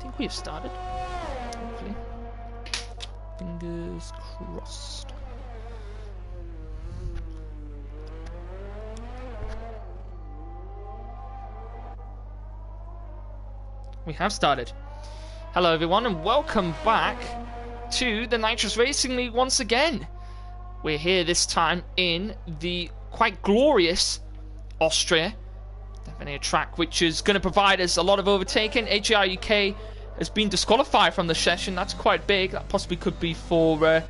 think we have started. Hopefully. Fingers crossed. We have started. Hello everyone and welcome back to the Nitrous Racing League once again. We're here this time in the quite glorious Austria. Definitely a track which is going to provide us a lot of overtaking. AGR UK has been disqualified from the session. That's quite big. That possibly could be for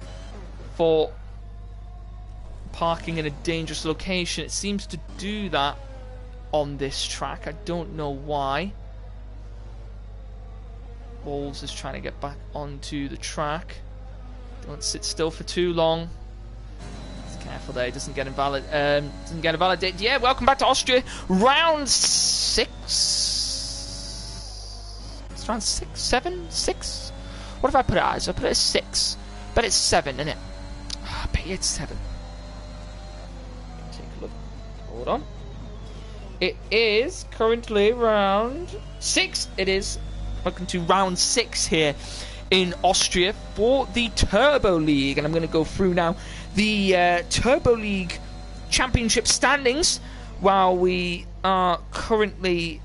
parking in a dangerous location. It seems to do that on this track. I don't know why. Balls is trying to get back onto the track. Don't sit still for too long. Just careful there, he doesn't get invalidated. Yeah, welcome back to Austria. Round 6. It's round 6, 7, 6. What if I put it as? I put it as 6. But it's 7, isn't it? I bet it's 7. Take a look. Hold on. It is currently round 6. It is. Welcome to round 6 here in Austria for the Turbo League, and I'm going to go through now the Turbo League Championship standings while we are currently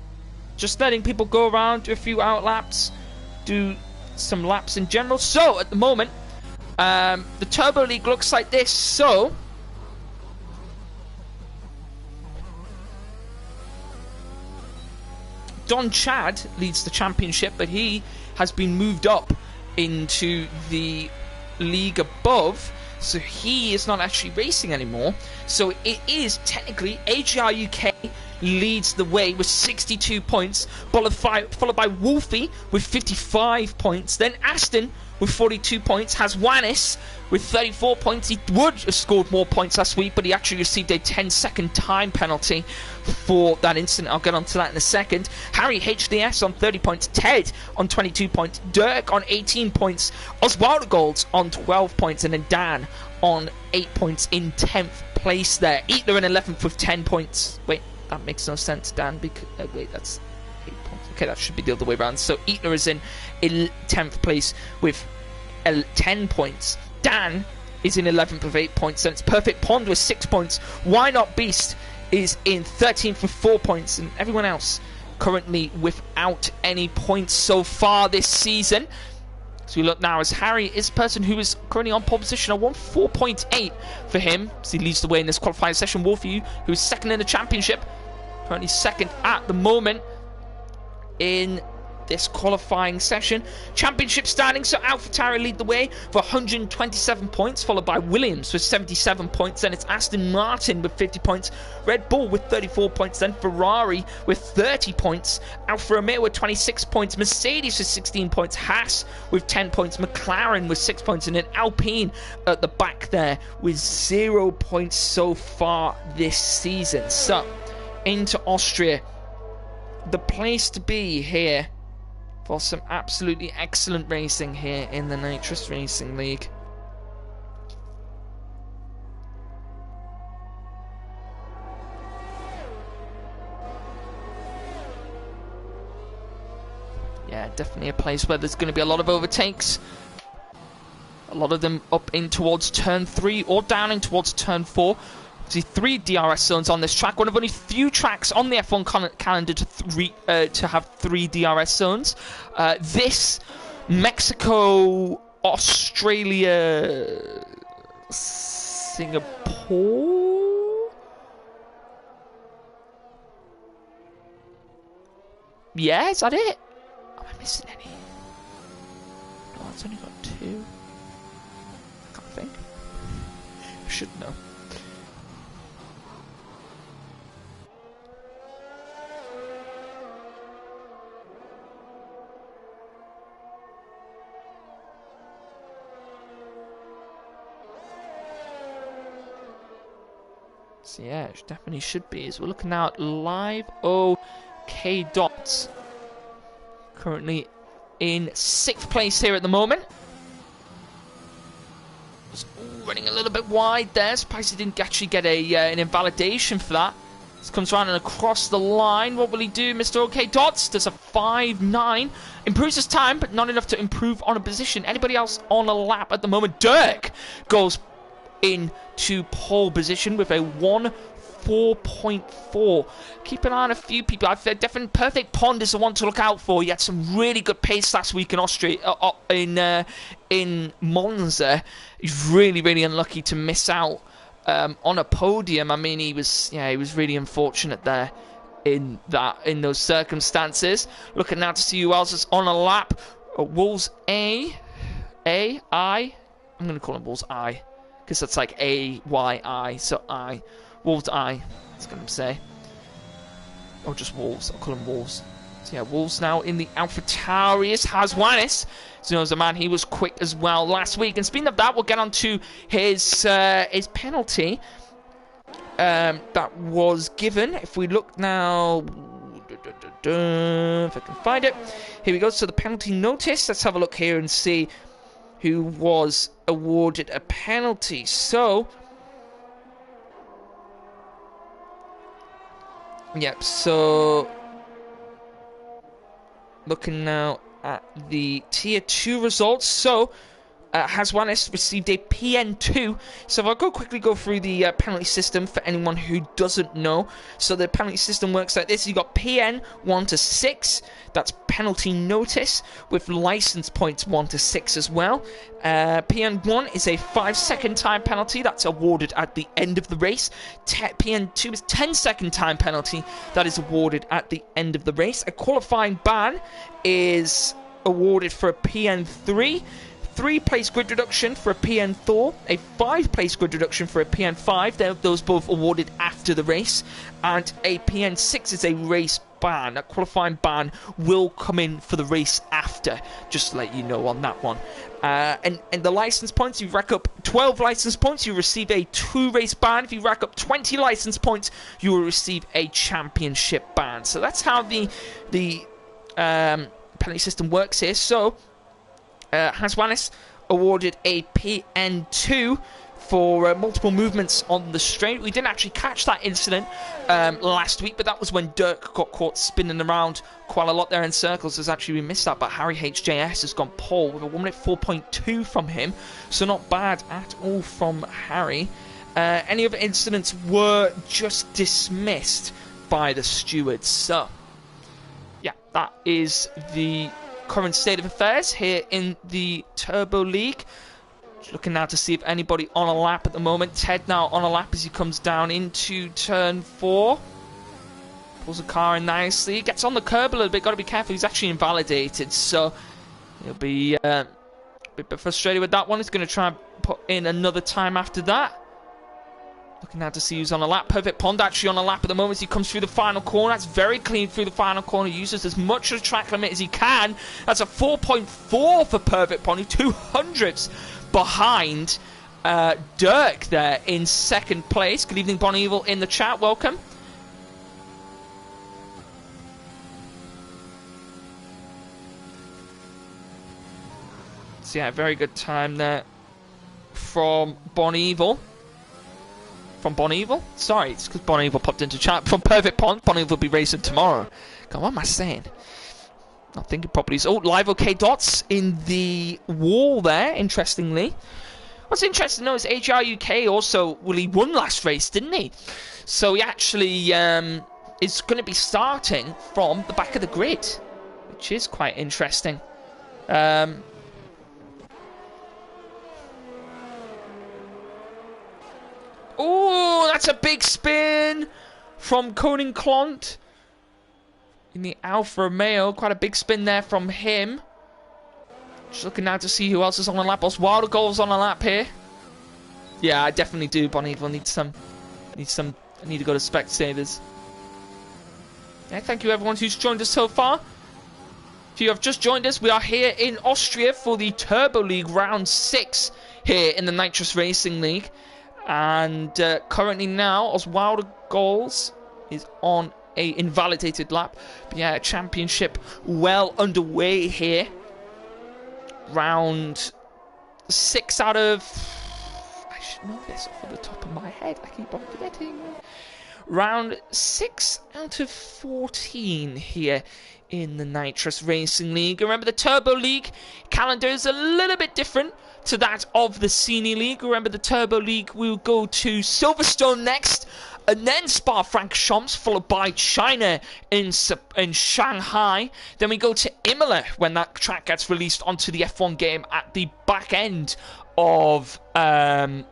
just letting people go around, do a few out laps, do some laps in general. So at the moment, the Turbo League looks like this. So Don Chad leads the championship, but he has been moved up into the league above, so he is not actually racing anymore. So it is technically AGR UK leads the way with 62 points, followed by Wolfie with 55 points. Then Aston with 42 points has Wannis with 34 points. He would have scored more points last week, but he actually received a 10-second time penalty for that incident. I'll get onto that in a second. Harry HDS on 30 points. Ted on 22 points. Dirk on 18 points. Oswaldo Golds on 12 points. And then Dan on 8 points in 10th place there. Eatler in 11th with 10 points. Wait, that makes no sense, Dan. Because wait, that's 8 points. Okay, that should be the other way around. So Eatler is in 10th place with 10 points. Dan is in 11th with 8 points. And it's Perfect Pond with 6 points. Why Not Beast is in 13th with 4 points. And everyone else currently without any points so far this season. So we look now as Harry is the person who is currently on pole position. I want 4.8 for him. So he leads the way in this qualifying session. Wolfie, who is second in the championship. Currently second at the moment in this qualifying session. Championship standings, so AlphaTauri lead the way for 127 points, followed by Williams with 77 points. Then it's Aston Martin with 50 points, Red Bull with 34 points, then Ferrari with 30 points, Alfa Romeo with 26 points, Mercedes with 16 points, Haas with 10 points, McLaren with 6 points, and then Alpine at the back there with 0 points so far this season. So into Austria, the place to be here for some absolutely excellent racing here in the Nitrous Racing League. Yeah, definitely a place where there's going to be a lot of overtakes. A lot of them up in towards turn 3 or down in towards turn 4. See 3 DRS zones on this track. One of only few tracks on the F1 calendar to have 3 DRS zones. This Mexico, Australia, Singapore. Yeah, is that it? Am I missing any? No, it's only got 2. I can't think. I should know. So yeah, it definitely should be. As we're looking now at live OK Dots, currently in 6th place here at the moment. Just running a little bit wide there. Surprised he didn't actually get an invalidation for that. Comes around and across the line. What will he do? Mr. OK Dots does a 5.9. Improves his time, but not enough to improve on a position. Anybody else on a lap at the moment? Dirk goes into pole position with a 1.4.4. Keep an eye on a few people. I've definitely Perfect Pond is the one to look out for. He had some really good pace last week in Austria, in Monza. He's really, really unlucky to miss out on a podium. I mean, he was really unfortunate there in those circumstances. Looking now to see who else is on a lap. Wolves I'm going to call him Wolves I, because that's like A-Y-I, so I. Wolves I, that's going to say. Or just Wolves, I'll call him Wolves. So yeah, Wolves now in the AlphaTauri is Haswanis. So as a man, he was quick as well last week. And speaking of that, we'll get on to his penalty that was given. If we look now, if I can find it, here we go. So the penalty notice. Let's have a look here and see who was awarded a penalty. So, yep. So looking now at the Tier 2 results. So, Haswanis received a PN2. So if I'll quickly go through the penalty system for anyone who doesn't know. So the penalty system works like this. You've got PN 1 to 6. That's penalty notice with license points 1 to 6 as well. PN 1 is a 5-second time penalty. That's awarded at the end of the race. PN 2 is 10-second time penalty. That is awarded at the end of the race. A qualifying ban is awarded for a PN 3. 3-place grid reduction for a PN4, a 5-place grid reduction for a PN5, those both awarded after the race, and a PN6 is a race ban. A qualifying ban will come in for the race after, just to let you know on that one. And the license points, you rack up 12 license points, you receive a 2-race ban. If you rack up 20 license points, you will receive a championship ban. So that's how the penalty system works here. So Haswanis awarded a PN2 for multiple movements on the straight. We didn't actually catch that incident last week, but that was when Dirk got caught spinning around quite a lot there in circles. We missed that, but Harry HJS has gone pole with a 1 minute 4.2 from him, so not bad at all from Harry. Any other incidents were just dismissed by the stewards. So yeah, that is the current state of affairs here in the Turbo League. Just looking now to see if anybody on a lap at the moment. Ted now on a lap as he comes down into turn 4. Pulls the car in nicely. Gets on the curb a little bit. Got to be careful. He's actually invalidated, so he'll be a bit frustrated with that one. He's going to try and put in another time after that. Looking now to see who's on a lap. Perfect Pond actually on a lap at the moment as he comes through the final corner. That's very clean through the final corner. He uses as much of the track limit as he can. That's a 4.4 for Perfect Pond. 200ths behind Dirk there in second place. Good evening, Bon Evil in the chat. Welcome. So yeah, very good time there from Bon Evil. From Bon Evil? Sorry, it's because Bon Evil popped into chat. From Perfect Pond, Bon Evil will be racing tomorrow. God, what am I saying? Not thinking properly. Oh, live OK Dots in the wall there, interestingly. What's interesting to know is HR UK also, well, he won last race, didn't he? So he actually is going to be starting from the back of the grid, which is quite interesting. Oh, that's a big spin from Koning Klont in the Alfa Romeo. Quite a big spin there from him. Just looking now to see who else is on a lap. Oswaldo Gold's on a lap here. Yeah, I definitely do. Bon Evil needs some. I need to go to Specsavers. Yeah, thank you everyone who's joined us so far. If you have just joined us, we are here in Austria for the Turbo League Round 6 here in the Nitrous Racing League. And currently now, Oswaldo Goals is on a invalidated lap. But yeah, championship well underway here. Round 6 out of... I should know this off the top of my head. I keep on forgetting. round 6 out of 14 here in the Nitrous Racing League. Remember, the Turbo League calendar is a little bit different to that of the Senior League. Remember, the Turbo League will go to Silverstone next, and then Spa-Francorchamps, followed by China in Shanghai. Then we go to Imola when that track gets released onto the F1 game at the back end of at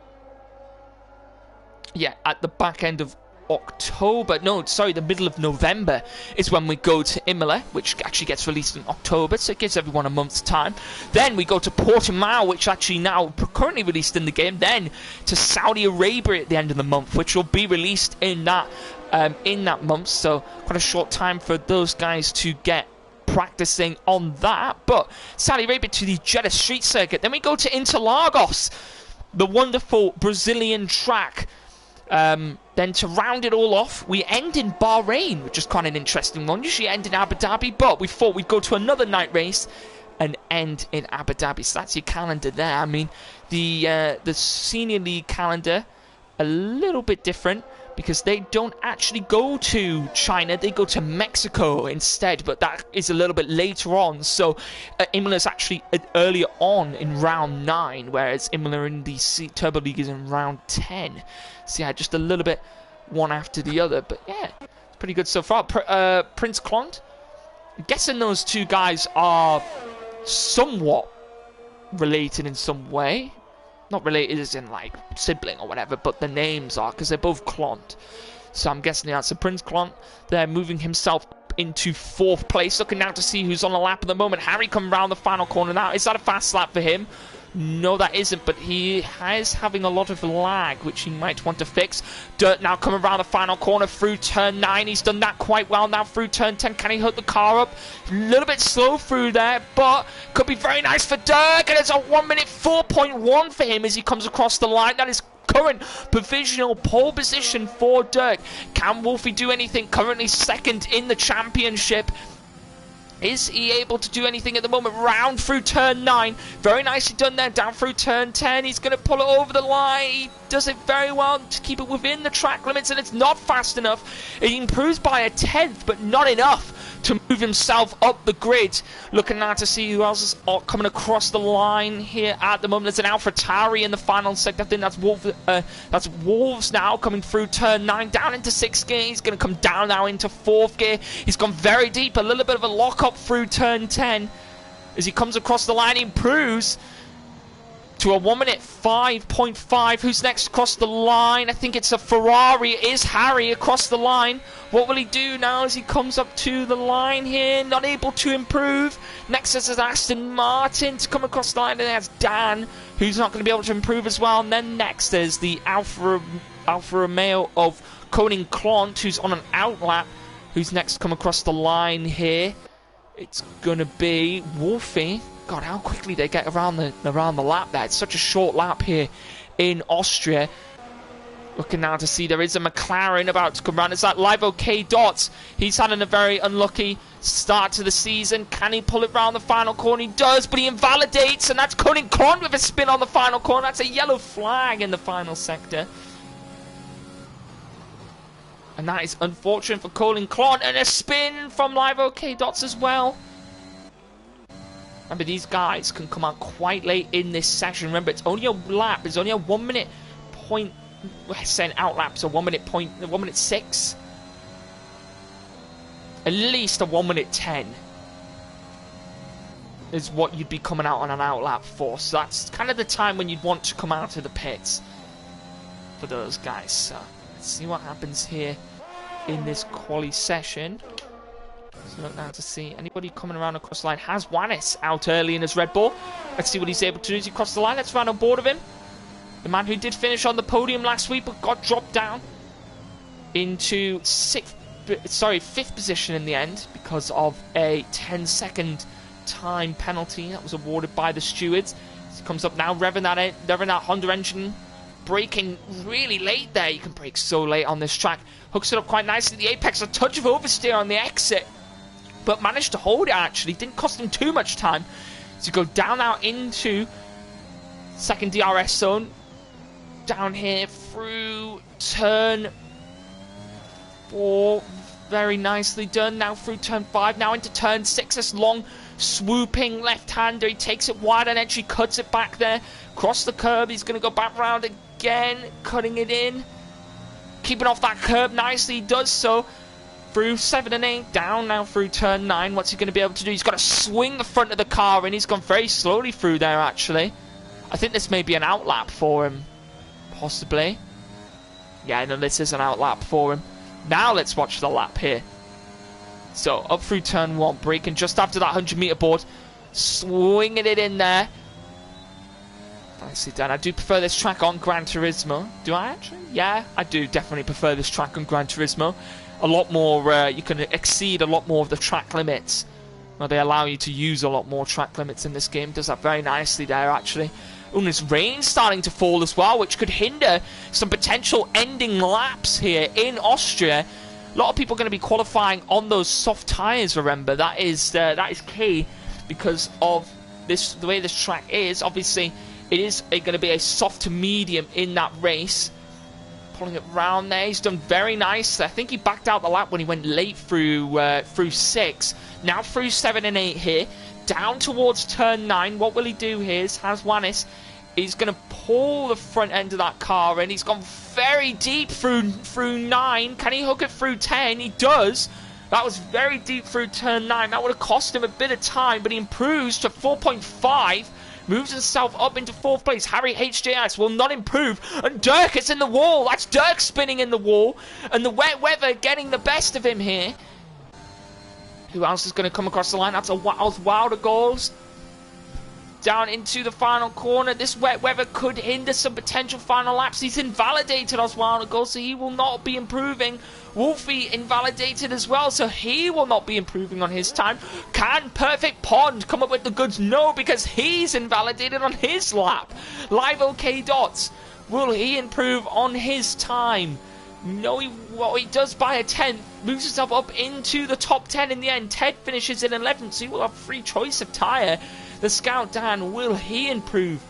the back end of October. No, sorry, the middle of November is when we go to Imola, which actually gets released in October, so it gives everyone a month's time. Then we go to Portimao, which actually now currently released in the game. Then to Saudi Arabia at the end of the month, which will be released in that month. So quite a short time for those guys to get practicing on that. But Saudi Arabia to the Jeddah Street Circuit. Then we go to Interlagos, the wonderful Brazilian track. Then to round it all off, we end in Bahrain, which is quite an interesting one. Usually end in Abu Dhabi, but we thought we'd go to another night race and end in Abu Dhabi. So that's your calendar there. I mean, the Senior League calendar, a little bit different, because they don't actually go to China, they go to Mexico instead, but that is a little bit later on. So Imola is actually earlier on in round 9, whereas Imola in the Turbo League is in round 10. So yeah, just a little bit one after the other, but yeah, it's pretty good so far. Prince Clont, I'm guessing those two guys are somewhat related in some way. Not related as in like sibling or whatever, but the names are, because they're both Clont. So I'm guessing that's a Prince Clont. They're moving himself into 4th place. Looking now to see who's on the lap at the moment. Harry coming around the final corner now. Is that a fast lap for him? No, that isn't, but he is having a lot of lag, which he might want to fix. Dirt now coming around the final corner through turn 9. He's done that quite well now through turn 10. Can he hook the car up? A little bit slow through there, but could be very nice for Dirk, and it's a 1 minute 4.1 for him as he comes across the line. That is current provisional pole position for Dirk. Can Wolfie do anything? Currently second in the championship. Is he able to do anything at the moment? Round through turn 9. Very nicely done there. Down through turn 10. He's going to pull it over the line. He does it very well to keep it within the track limits, and it's not fast enough. He improves by a 10th, but not enough to move himself up the grid. Looking now to see who else is coming across the line here at the moment. There's an AlphaTauri in the final sector. I think that's Wolves now coming through turn 9 down into 6th gear. He's going to come down now into 4th gear. He's gone very deep. A little bit of a lock up through turn 10 as he comes across the line. He improves to a 1 minute 5.5. Who's next across the line? I think it's a Ferrari. It is Harry across the line. What will he do now as he comes up to the line here? Not able to improve. Next is Aston Martin to come across the line, and there's Dan, who's not going to be able to improve as well. And then next there's the Alfa Romeo of Colin Clont, who's on an outlap. Who's next come across the line here? It's going to be Wolfie. God, how quickly they get around the lap there. It's such a short lap here in Austria. Looking now to see there is a McLaren about to come round. It's that Live OK Dots. He's had a very unlucky start to the season. Can he pull it round the final corner? He does, but he invalidates, and that's Colin Clont with a spin on the final corner. That's a yellow flag in the final sector. And that is unfortunate for Colin Clont, and a spin from Live OK Dots as well. Remember, these guys can come out quite late in this session. Remember, it's only a lap. It's only a 1 minute point. We're saying out laps, so 1 minute 6. At least a 1 minute 10 is what you'd be coming out on an outlap for. So that's kind of the time when you'd want to come out of the pits for those guys. So let's see what happens here in this quali session. So look now to see anybody coming around across the line. Has Wannis out early in his Red Bull. Let's see what he's able to do as he crosses the line. Let's run on board of him. The man who did finish on the podium last week but got dropped down into 5th position in the end because of a 10-second time penalty that was awarded by the stewards. He comes up now, revving that Honda engine, braking really late there. You can brake so late on this track. Hooks it up quite nicely. The apex, a touch of oversteer on the exit, but managed to hold it actually. Didn't cost him too much time. So go down now into second DRS zone. Down here through turn 4. Very nicely done. Now through turn 5. Now into turn 6. This long swooping left-hander. He takes it wide and entry, cuts it back there. Cross the curb. He's going to go back round again. Cutting it in. Keeping off that curb nicely. He does so. Through 7 and 8. Down now through turn 9. What's he going to be able to do? He's got to swing the front of the car and he's gone very slowly through there actually. I think this may be an outlap for him. Possibly. Yeah, no, this is an outlap for him. Now let's watch the lap here. So, up through turn 1, braking just after that 100-meter board. Swinging it in there. Nicely done. I do prefer this track on Gran Turismo. Do I actually? Yeah, I do definitely prefer this track on Gran Turismo. A lot more, you can exceed a lot more of the track limits. Well, they allow you to use a lot more track limits in this game. Does that very nicely there, actually. Oh, and there's rain starting to fall as well, which could hinder some potential ending laps here in Austria. A lot of people are going to be qualifying on those soft tyres, remember. That is key because of this, the way this track is. Obviously, it is going to be a soft to medium in that race. Pulling it round there. He's done very nice. I think he backed out the lap when he went late through 6. Now through 7 and 8 here. Down towards turn 9. What will he do here? Haswanis is going to pull the front end of that car and he's gone very deep through 9. Can he hook it through 10? He does. That was very deep through turn 9. That would have cost him a bit of time, but he improves to 4.5. Moves himself up into 4th place. Harry HJS will not improve. And Dirk is in the wall. That's Dirk spinning in the wall. And the wet weather getting the best of him here. Who else is going to come across the line? That's Wilder goals. Down into the final corner. This wet weather could hinder some potential final laps. He's invalidated Oswaldo goals, so he will not be improving. Wolfie invalidated as well, so he will not be improving on his time. Can Perfect Pond come up with the goods? No, because he's invalidated on his lap. Live OK Dots, will he improve on his time? No, he does by a 10th. Moves himself up into the top 10 in the end. Ted finishes in 11th, so he will have free choice of tyre. The Scout Dan, will he improve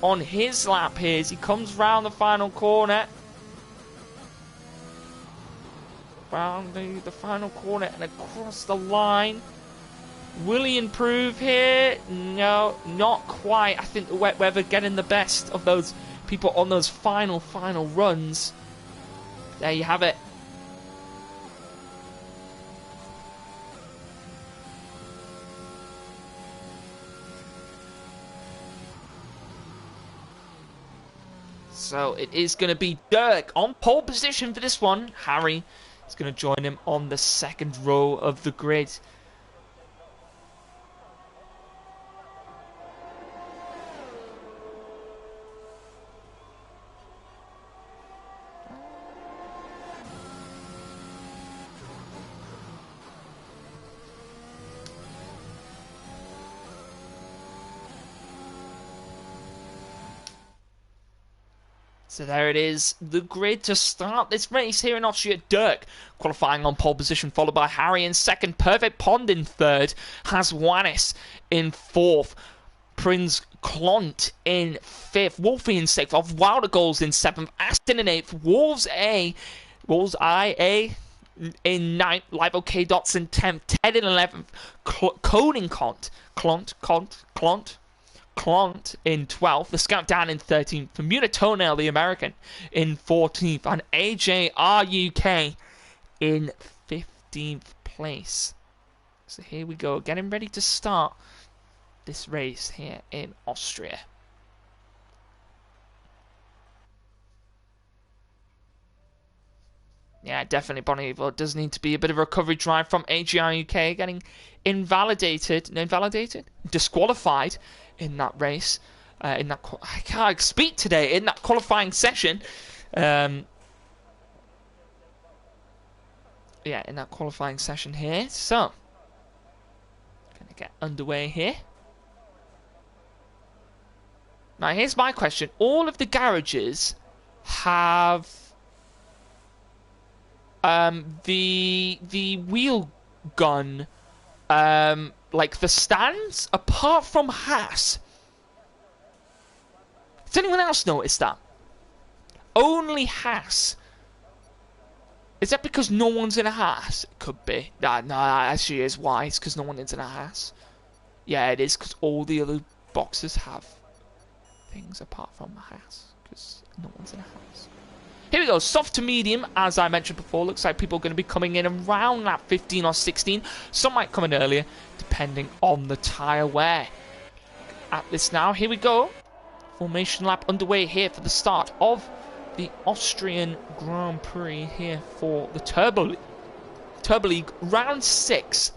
on his lap here as he comes round the final corner? Round the final corner and across the line. Will he improve here? No, not quite. I think the wet weather getting the best of those people on those final runs. There you have it. So it is going to be Dirk on pole position for this one. Harry is going to join him on the second row of the grid. So there it is, the grid to start this race here in Austria. Dirk qualifying on pole position, followed by Harry in second, Perfect Pond in third, Haswanis in fourth, Prince Klont in fifth, Wolfie in sixth, of Wilder Goals in seventh, Aston in eighth, Wolves IA in ninth, Live OK Dots in 10th, Ted in 11th, Coding Clont in 12th, the Scout Dan in 13th, Bermuda Toenail, the American, in 14th, and AJRUK in 15th place. So here we go, getting ready to start this race here in Austria. Yeah, definitely, Bonnie. Well, it does need to be a bit of a recovery drive from AJRUK, getting disqualified in that race, I can't speak today, in that qualifying session. Yeah, in that qualifying session here. So, gonna get underway here. Now, here's my question. All of the garages have the wheel gun, like the stands, apart from Haas. Has anyone else noticed that? Only Haas Is that because no one's in a Haas? It could be. No, that actually is why. It's because no one is in a Haas. Yeah, it is because all the other boxes have things apart from a Haas. Because no one's in a Haas. Here we go. Soft to medium, as I mentioned before. Looks like people are going to be coming in around lap 15 or 16. Some might come in earlier, depending on the tyre wear. At this now, here we go. Formation lap underway here for the start of the Austrian Grand Prix here for the Turbo League round 6.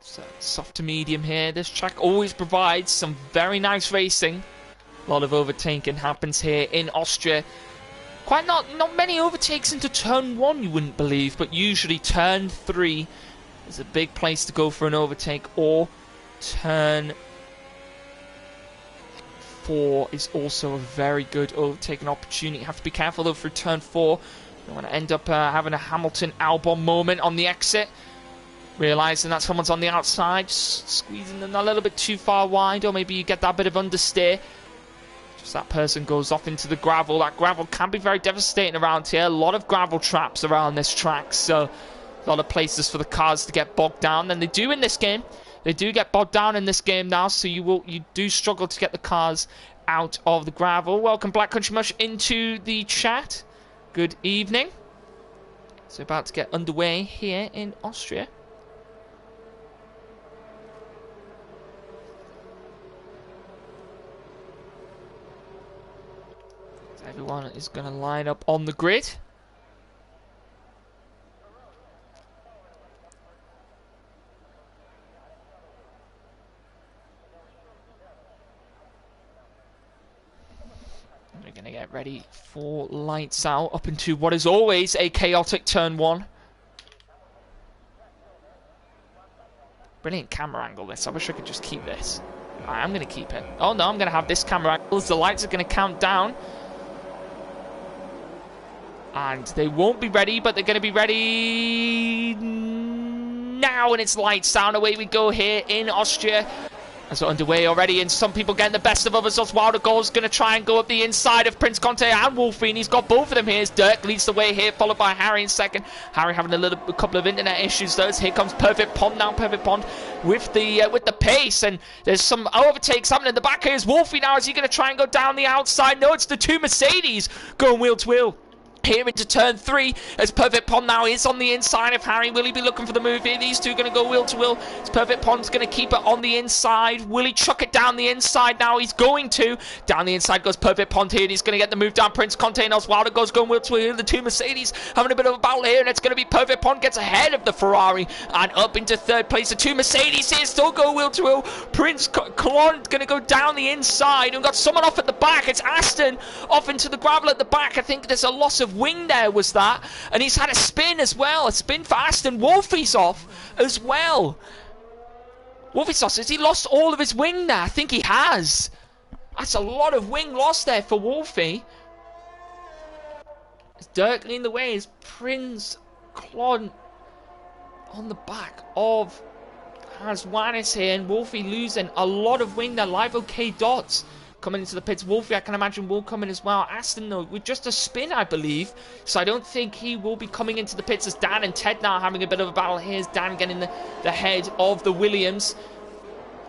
So soft to medium here. This track always provides some very nice racing. A lot of overtaking happens here in Austria. Quite not many overtakes into turn 1, you wouldn't believe, but usually turn 3 is a big place to go for an overtake, or turn 4 is also a very good overtaking opportunity. You have to be careful though through turn 4. You don't want to end up having a Hamilton Albon moment on the exit. Realising that someone's on the outside, squeezing them a little bit too far wide, or maybe you get that bit of understeer. Just that person goes off into the gravel. That gravel can be very devastating around here. A lot of gravel traps around this track, so a lot of places for the cars to get bogged down. And they do in this game. They do get bogged down in this game now, so you do struggle to get the cars out of the gravel. Welcome Black Country Mush into the chat. Good evening. So about to get underway here in Austria. Everyone is going to line up on the grid. We're going to get ready for lights out up into what is always a chaotic turn 1. Brilliant camera angle this. I wish I could just keep this. I'm going to keep it. Oh no, I'm going to have this camera angle as the lights are going to count down. And they won't be ready, but they're going to be ready now. And it's lights down. Away we go here in Austria. As we're underway already, and some people getting the best of others. Oswaldo is going to try and go up the inside of Prince Conte and Wolfie, and he's got both of them here. As Dirk leads the way here, followed by Harry in second. Harry having a couple of internet issues though. Here comes Perfect Pond now. Perfect Pond with the pace, and there's some overtakes happening in the back. Here's Wolfie now. Is he going to try and go down the outside? No, it's the two Mercedes going wheel to wheel here into turn 3, as Perfect Pond now is on the inside of Harry. Will he be looking for the move here? These two are going to go wheel to wheel. As Perfect Pond's going to keep it on the inside. Will he chuck it down the inside now? He's going to. Down the inside goes Perfect Pond here, and he's going to get the move down. Prince Conte and Oswaldo goes going wheel to wheel. The two Mercedes having a bit of a battle here, and it's going to be Perfect Pond gets ahead of the Ferrari and up into third place. The two Mercedes here still go wheel to wheel. Prince Clon going to go down the inside, and got someone off at the back. It's Aston off into the gravel at the back. I think there's a loss of wing there, was that, and he's had a spin as well. A spin for Aston. Wolfie's off as well. Wolfie's off. Has he lost all of his wing there? I think he has. That's a lot of wing lost there for Wolfie. It's Dirk leading the way. Is Prince Clon on the back of Haswanis here, and Wolfie losing a lot of wing there. Live OK Dots coming into the pits. Wolfie, I can imagine, will come in as well. Aston, though, with just a spin, I believe. So I don't think he will be coming into the pits, as Dan and Ted now having a bit of a battle. Here's Dan getting the head of the Williams.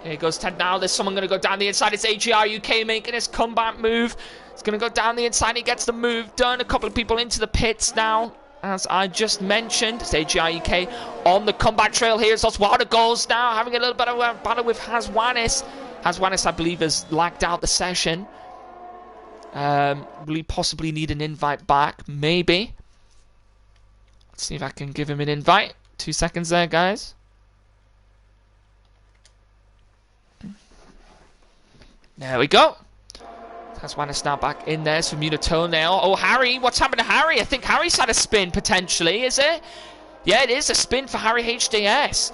Here goes Ted now. There's someone going to go down the inside. It's AGR UK making his comeback move. He's going to go down the inside. He gets the move done. A couple of people into the pits now, as I just mentioned. It's AGR UK on the comeback trail here. It's Oswaldo goes now, having a little bit of a battle with Haswanis. Haswanis, I believe, has lagged out the session. Will he possibly need an invite back? Maybe. Let's see if I can give him an invite. 2 seconds there, guys. There we go. Haswanis now back in there. Some Toenail. Oh, Harry. What's happened to Harry? I think Harry's had a spin, potentially. Is it? Yeah, it is a spin for Harry HDS.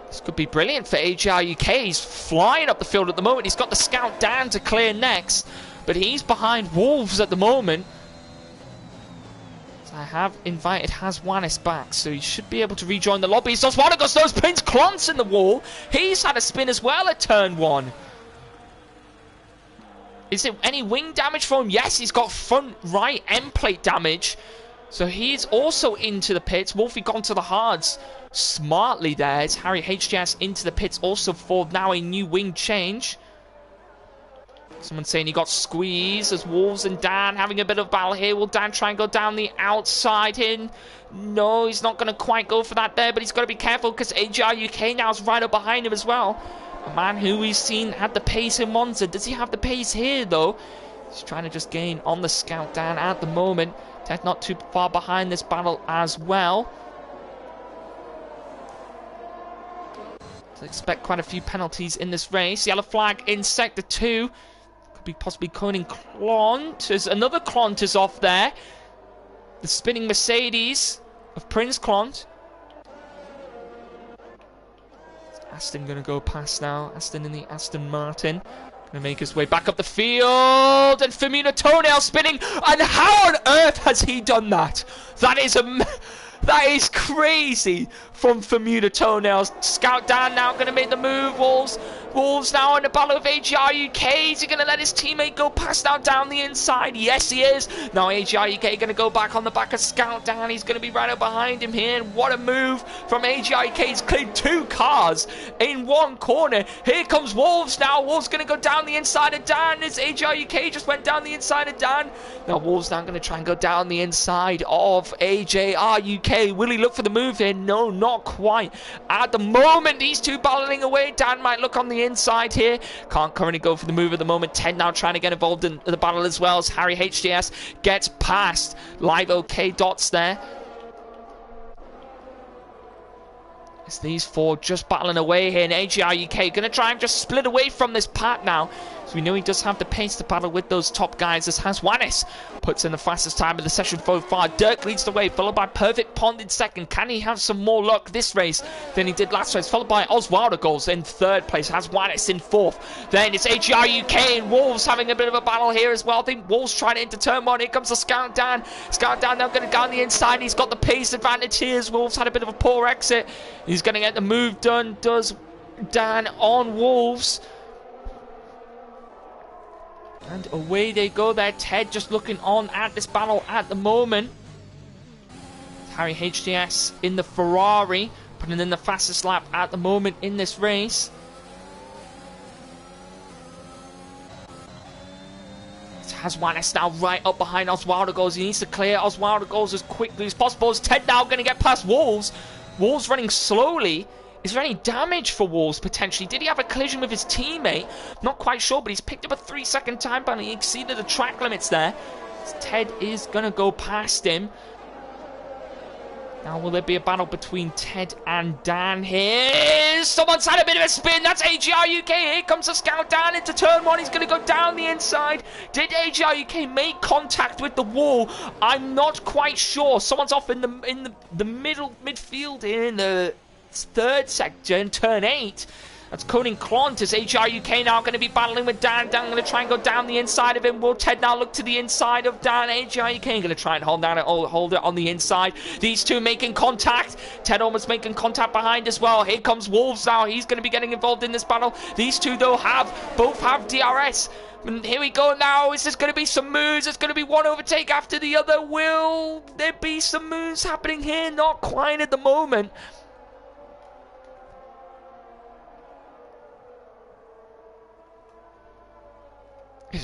This could be brilliant for AGR UK. He's flying up the field at the moment. He's got the Scout Dan to clear next. but he's behind Wolves at the moment. So I have invited Haswanis back, so he should be able to rejoin the lobby. So Oswaldo goes those pins, Clonts in the wall. He's had a spin as well at turn 1. Is there any wing damage for him? Yes, he's got front right end plate damage. So he's also into the pits. Wolfie gone to the hards smartly there. It's Harry HGS into the pits also for now a new wing change. Someone saying he got squeezed as Wolves and Dan having a bit of battle here. Will Dan try and go down the outside in? No, he's not going to quite go for that there, but he's got to be careful because AGR UK now is right up behind him as well. A man who we've seen had the pace in Monza. Does he have the pace here, though? He's trying to just gain on the scout down at the moment. Ted not too far behind this battle as well. So expect quite a few penalties in this race. Yellow flag in sector 2. Could be possibly Coning Clont. There's another Clont is off there. The spinning Mercedes of Prince Clont. Aston going to go past now. Aston in the Aston Martin. Going to make his way back up the field. And Firmino Toenail spinning. And how on earth has he done that? That is crazy from Firmino Toenails. Scout down now. Going to make the move. Wolves now in the battle of AGR UK. Is he going to let his teammate go past now down the inside? Yes, he is. Now AGR UK going to go back on the back of Scout down. He's going to be right up behind him here. And what a move from AGR UK. He's cleared 2 cars in one corner. Here comes Wolves now. Wolves going to go down the inside of Dan. As AGR UK just went down the inside of Dan. Now Wolves now going to try and go down the inside of AJR UK. Will he look for the move here? No, not quite. At the moment, these two battling away. Dan might look on the inside here. Can't currently go for the move at the moment. Ted now trying to get involved in the battle as well as Harry HDS gets past Live OK Dots there. It's these 4 just battling away here in AGR UK. Going to try and just split away from this part now. So we know he does have the pace to battle with those top guys as Haswanis puts in the fastest time of the session so far. Dirk leads the way, followed by Perfect Pond in second. Can he have some more luck this race than he did last race? Followed by Oswaldo Goals in third place. Haswanis in fourth. Then it's AGR UK and Wolves having a bit of a battle here as well. I think Wolves trying to enter turn 1. Here comes the Scout down. Scout down now going to go on the inside. He's got the pace advantage here as Wolves had a bit of a poor exit. He's going to get the move done. Does Dan on Wolves. And away they go there. Ted just looking on at this battle at the moment. Harry HDS in the Ferrari, putting in the fastest lap at the moment in this race. Haswanis now right up behind Oswaldo Goals. He needs to clear Oswaldo Goals as quickly as possible. Is Ted now going to get past Wolves? Wolves running slowly. Is there any damage for Wolves potentially? Did he have a collision with his teammate? Not quite sure, but he's picked up a 3-second time penalty. He exceeded the track limits there. Ted is going to go past him. Now will there be a battle between Ted and Dan here? Someone's had a bit of a spin. That's AGR UK. Here comes the Scout down into turn 1. He's going to go down the inside. Did AGR UK make contact with the wall? I'm not quite sure. Someone's off in the midfield here in the third sector in turn 8. That's Coning Clont as AGR UK now going to be battling with Dan. Dan going to try and go down the inside of him. Will Ted now look to the inside of Dan? AGR UK going to try and hold it on the inside. These two making contact. Ted almost making contact behind as well. Here comes Wolves now. He's going to be getting involved in this battle. These two though both have DRS. And here we go now. Is there going to be some moves? There's going to be one overtake after the other. Will there be some moves happening here? Not quite at the moment.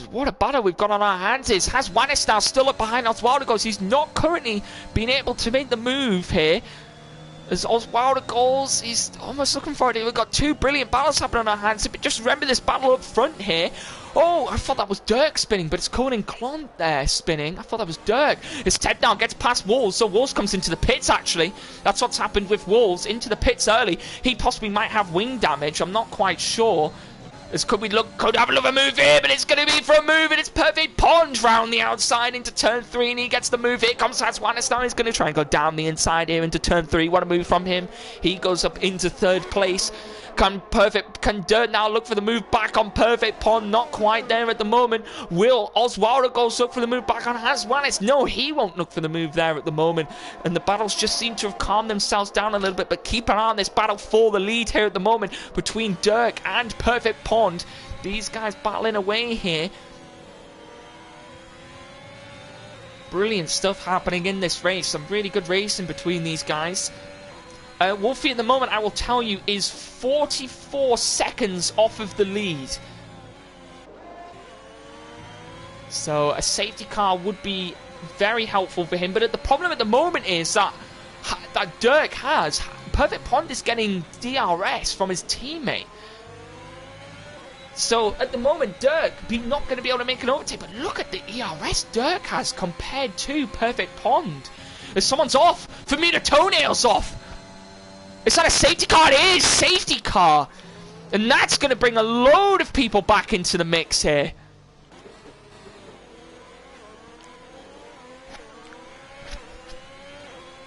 What a battle we've got on our hands. Haswanis now still up behind Oswaldo Goals. He's not currently been able to make the move here. As Oswaldo Goals, he's almost looking for it. We've got 2 brilliant battles happening on our hands. But just remember this battle up front here. Oh, I thought that was Dirk spinning, but it's Coning Clont there spinning. I thought that was Dirk. It's Ted now gets past Wolves, so Wolves comes into the pits actually. That's what's happened with Wolves, into the pits early. He possibly might have wing damage. I'm not quite sure. Could have another move here, but it's going to be for a move, and it's Perfect Pond round the outside into turn 3, and he gets the move. Here comes Haswanis now. He's going to try and go down the inside here into turn 3. What a move from him. He goes up into third place. Can Dirt now look for the move back on Perfect Pond? Not quite there at the moment. Will Oswaldo goes look for the move back on Haswanis? No, he won't look for the move there at the moment. And the battles just seem to have calmed themselves down a little bit. But keep an eye on this battle for the lead here at the moment between Dirk and Perfect Pond. These guys battling away here. Brilliant stuff happening in this race. Some really good racing between these guys. Wolfie at the moment, I will tell you, is 44 seconds off of the lead. So a safety car would be very helpful for him. But the problem at the moment is that Dirk has... Perfect Pond is getting DRS from his teammate. So at the moment, Dirk not going to be able to make an overtake. But look at the ERS Dirk has compared to Perfect Pond. If someone's off, for me the toenail's off. Is that a safety car? It is safety car. And that's going to bring a load of people back into the mix here.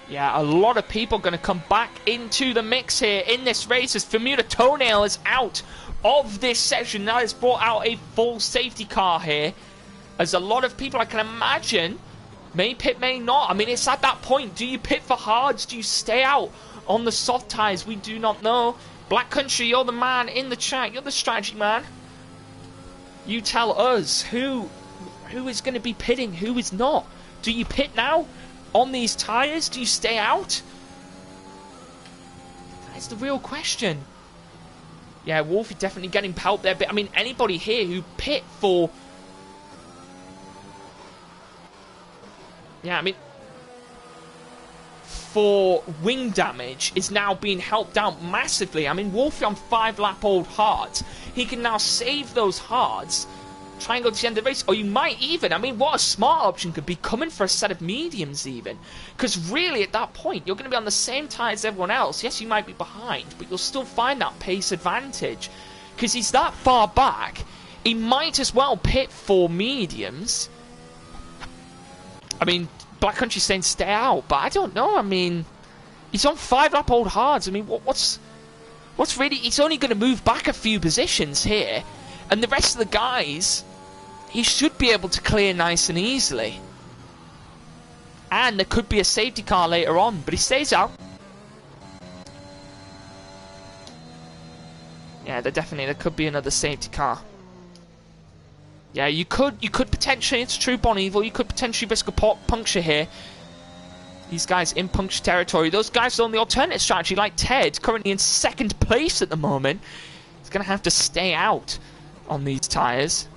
Yeah, a lot of people going to come back into the mix here in this race as Bermuda Toenail is out of this session. That has brought out a full safety car here. As a lot of people, I can imagine, may pit, may not. I mean, it's at that point. Do you pit for hards? Do you stay out on the soft tyres? We do not know. Black Country, you're the man in the chat. You're the strategy man. You tell us who is going to be pitting, who is not. Do you pit now on these tyres? Do you stay out? That's the real question. Yeah, Wolfie definitely getting help there. But I mean, anybody here who pit for... Yeah, I mean... for wing damage is now being helped out massively. I mean, Wolfie on 5-lap-old hards. He can now save those hards, try and go to the end of the race. Or you might even, I mean, what a smart option could be, coming for a set of mediums even. Because really, at that point, you're going to be on the same tyres as everyone else. Yes, you might be behind, but you'll still find that pace advantage. Because he's that far back, he might as well pit for mediums. I mean, Black Country's saying stay out, but I don't know. I mean, he's on 5-lap-old hards. I mean, what's really... He's only going to move back a few positions here. And the rest of the guys, he should be able to clear nice and easily. And there could be a safety car later on, but he stays out. Yeah, there could be another safety car. Yeah, you could potentially, it's true, Bon Evil, you could potentially risk a puncture here. These guys in puncture territory. Those guys on the alternate strategy, like Ted, currently in 2nd place at the moment. He's going to have to stay out on these tyres.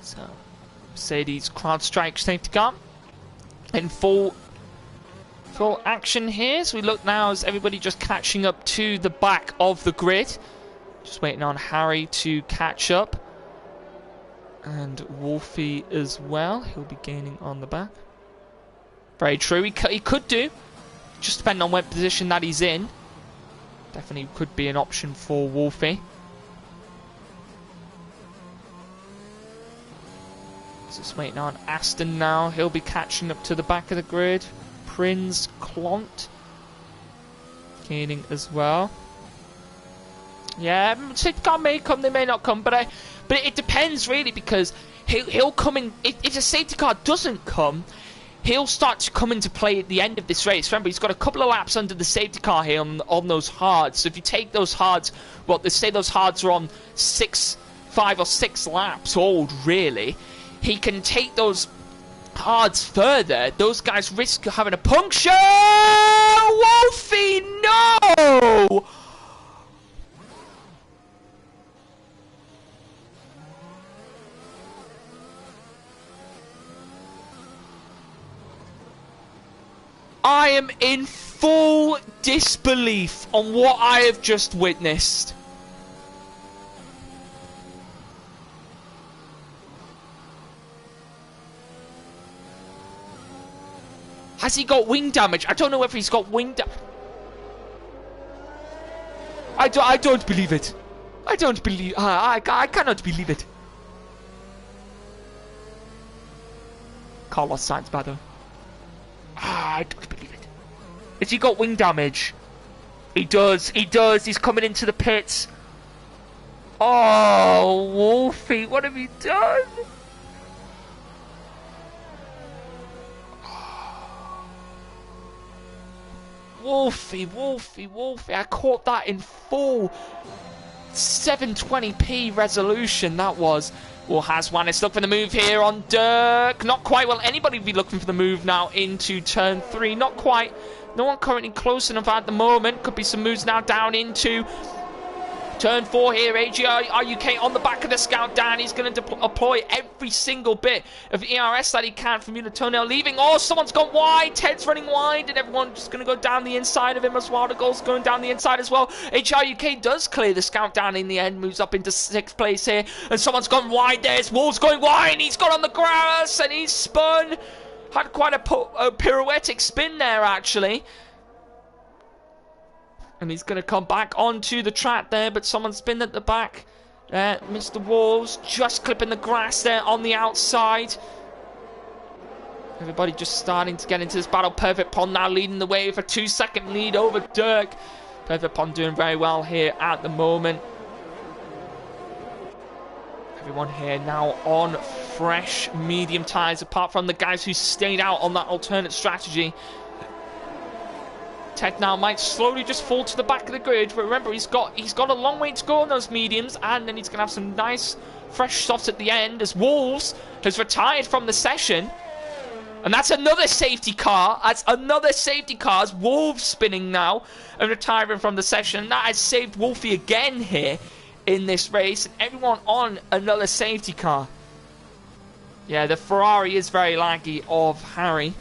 So, Mercedes CrowdStrike safety car in full action here. So we look now as everybody just catching up to the back of the grid. Just waiting on Harry to catch up. And Wolfie as well. He'll be gaining on the back. Very true. He could do. Just depending on what position that he's in. Definitely could be an option for Wolfie. Just waiting on Aston now. He'll be catching up to the back of the grid. Prince Clont gaining as well. Yeah, safety car may come, they may not come, but it depends really, because he'll come in. If the safety car doesn't come, he'll start to come into play at the end of this race. Remember, he's got a couple of laps under the safety car here on those hards. So if you take those hards, well, they say those hards are on 5 or 6 laps old, really. He can take those hards further. Those guys risk having a puncture. Wolfie, no! I am in full disbelief on what I have just witnessed. Has he got wing damage? I don't know if he's got wing damage. I don't believe it. I don't believe... I cannot believe it. Carlos Sainz, battle. I don't believe it. Has he got wing damage? He does. He does. He's coming into the pits. Oh, Wolfie, what have you done? Wolfie, Wolfie, Wolfie. I caught that in full 720p resolution, that was. Well, has one. Let's look for the move here on Dirk. Not quite. Will anybody be looking for the move now into turn 3? Not quite. No one currently close enough at the moment. Could be some moves now down into turn 4 here. AGRUK on the back of the scout down. He's going to deploy every single bit of ERS that he can from Unitonail leaving. Oh, someone's gone wide. Ted's running wide, and everyone's just going to go down the inside of him as well. The goal's going down the inside as well. HRUK does clear the scout down in the end. Moves up into 6th place here, and someone's gone wide. There's Wolves going wide. He's got on the grass, and he's spun. Had quite a pirouettic spin there, actually. And he's going to come back onto the track there, but someone's been at the back. Mr. Wolves just clipping the grass there on the outside. Everybody just starting to get into this battle. Perfect Pond now leading the way with a 2-second lead over Dirk. Perfect Pond doing very well here at the moment. Everyone here now on fresh medium tyres, apart from the guys who stayed out on that alternate strategy. Ted now might slowly just fall to the back of the grid, but remember he's got a long way to go on those mediums, and then he's going to have some nice fresh softs at the end as Wolves has retired from the session. And that's another safety car. That's another safety car as Wolves spinning now and retiring from the session. That has saved Wolfie again here in this race, and everyone on another safety car. Yeah, the Ferrari is very laggy of Harry.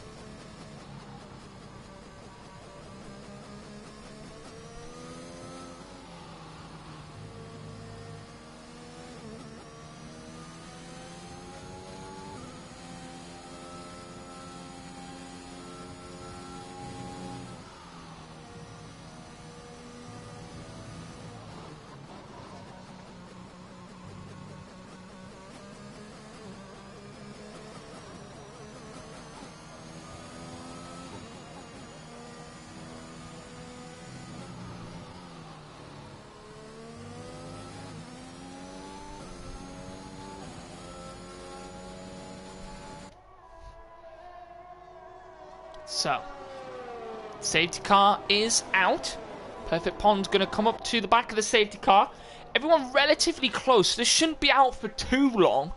So, safety car is out. Perfect Pond's going to come up to the back of the safety car. Everyone relatively close. This shouldn't be out for too long.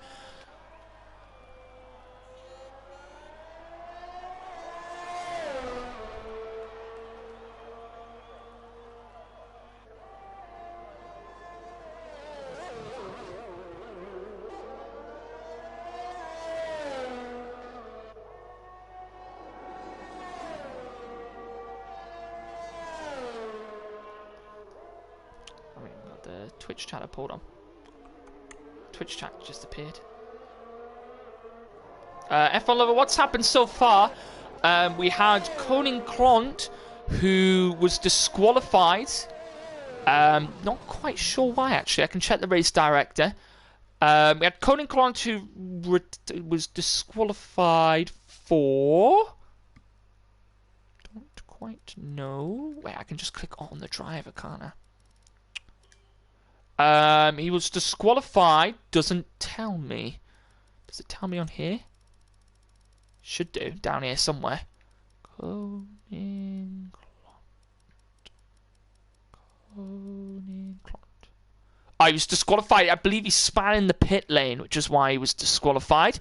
Twitch chat I pulled on. Twitch chat just appeared. F1 Lover, what's happened so far? We had Koning Klont, who was disqualified. Not quite sure why, actually. I can check the race director. We had Koning Klont, who was disqualified for... Don't quite know. Wait, I can just click on the driver, can't I? He was disqualified. Doesn't tell me. Does it tell me on here? Should do. Down here somewhere. Koning Klont. Oh, he was disqualified. I believe he span in the pit lane, which is why he was disqualified.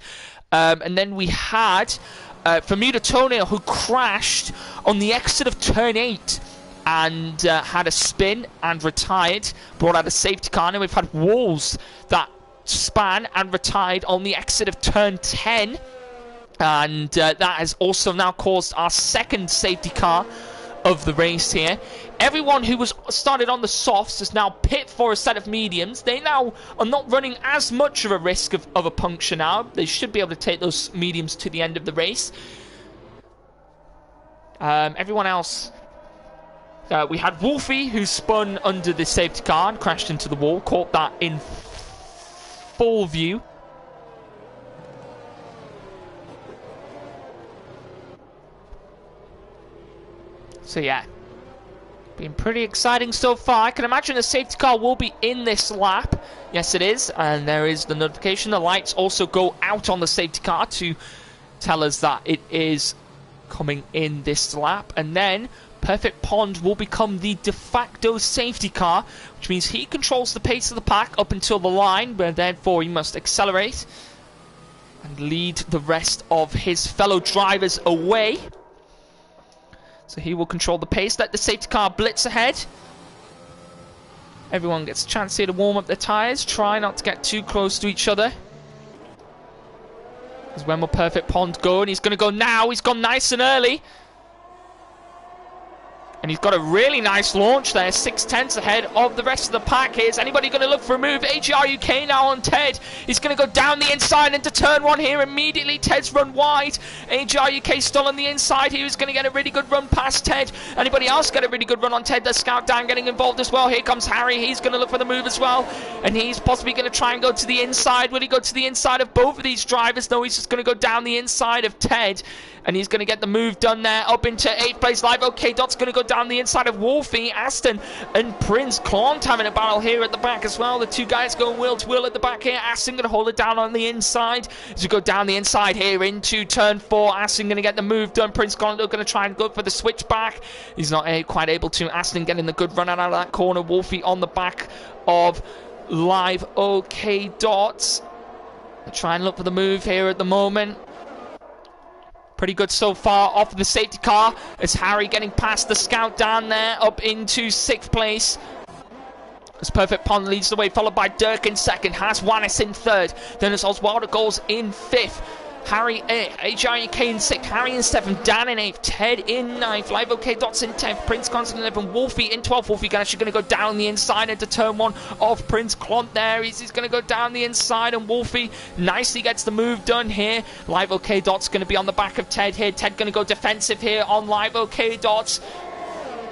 And then we had Bermuda Toenail, who crashed on the exit of turn 8. And had a spin and retired, brought out a safety car. And we've had Wolves that span and retired on the exit of turn 10. And that has also now caused our second safety car of the race here. Everyone who was started on the softs is now pit for a set of mediums. They now are not running as much of a risk of a puncture now. They should be able to take those mediums to the end of the race. Everyone else... we had Wolfie, who spun under the safety car and crashed into the wall. Caught that in full view. So yeah, been pretty exciting so far. I can imagine the safety car will be in this lap. Yes, it is. And there is the notification. The lights also go out on the safety car to tell us that it is coming in this lap. And then Perfect Pond will become the de facto safety car, which means he controls the pace of the pack up until the line, where therefore he must accelerate and lead the rest of his fellow drivers away. So he will control the pace. Let the safety car blitz ahead. Everyone gets a chance here to warm up their tyres. Try not to get too close to each other. Because when will Perfect Pond go? And he's going to go now. He's gone nice and early. And he's got a really nice launch there, 6/10 ahead of the rest of the pack. Is anybody going to look for a move? AGR UK now on Ted. He's going to go down the inside into turn one here immediately. Ted's run wide. AGR UK still on the inside. He was going to get a really good run past Ted. Anybody else get a really good run on Ted? The Scout down getting involved as well. Here comes Harry. He's going to look for the move as well. And he's possibly going to try and go to the inside. Will he go to the inside of both of these drivers? No, he's just going to go down the inside of Ted. And he's going to get the move done there. Up into 8th place. Live OK Dot's going to go down the inside of Wolfie. Aston and Prince Clont having a battle here at the back as well. The two guys going wheel to wheel at the back here. Aston going to hold it down on the inside. As we go down the inside here into turn 4. Aston going to get the move done. Prince Clont going to try and go for the switchback. He's not quite able to. Aston getting the good run out of that corner. Wolfie on the back of Live OK Dots. Try and look for the move here at the moment. Pretty good so far off the safety car as Harry getting past the Scout down there up into 6th place. As Perfect Pond leads the way, followed by Dirk in 2nd. Has Wannis in 3rd. Then it's Oswaldo goes in 5th. Harry, HIK in 6th, Harry in 7th, Dan in 8th, Ted in 9th, Live OK Dots in 10th, Prince Clont in 11th, Wolfie in 12th. Wolfie actually going to go down the inside into turn 1 of Prince Clont there. He's going to go down the inside, and Wolfie nicely gets the move done here. Live OK Dots going to be on the back of Ted here. Ted going to go defensive here on Live OK Dots.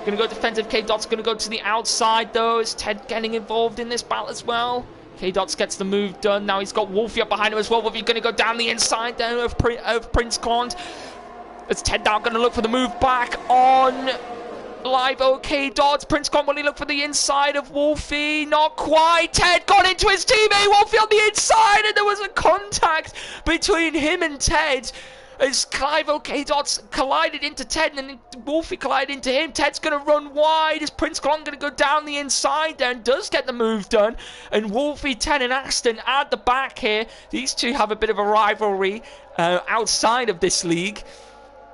Going to go defensive. K-Dot's going to go to the outside though. Is Ted getting involved in this battle as well? K-Dots gets the move done. Now he's got Wolfie up behind him as well. Wolfie going to go down the inside there of Prince Clont. It's Ted now going to look for the move back on Live OK Dots. Prince Clont, will he look for the inside of Wolfie? Not quite. Ted got into his teammate. Wolfie on the inside, and there was a contact between him and Ted. As Live OK Dots collided into Ted, and then Wolfie collided into him. Ted's going to run wide. Is Prince Clont going to go down the inside there and does get the move done? And Wolfie, Ted and Aston at the back here. These two have a bit of a rivalry outside of this league.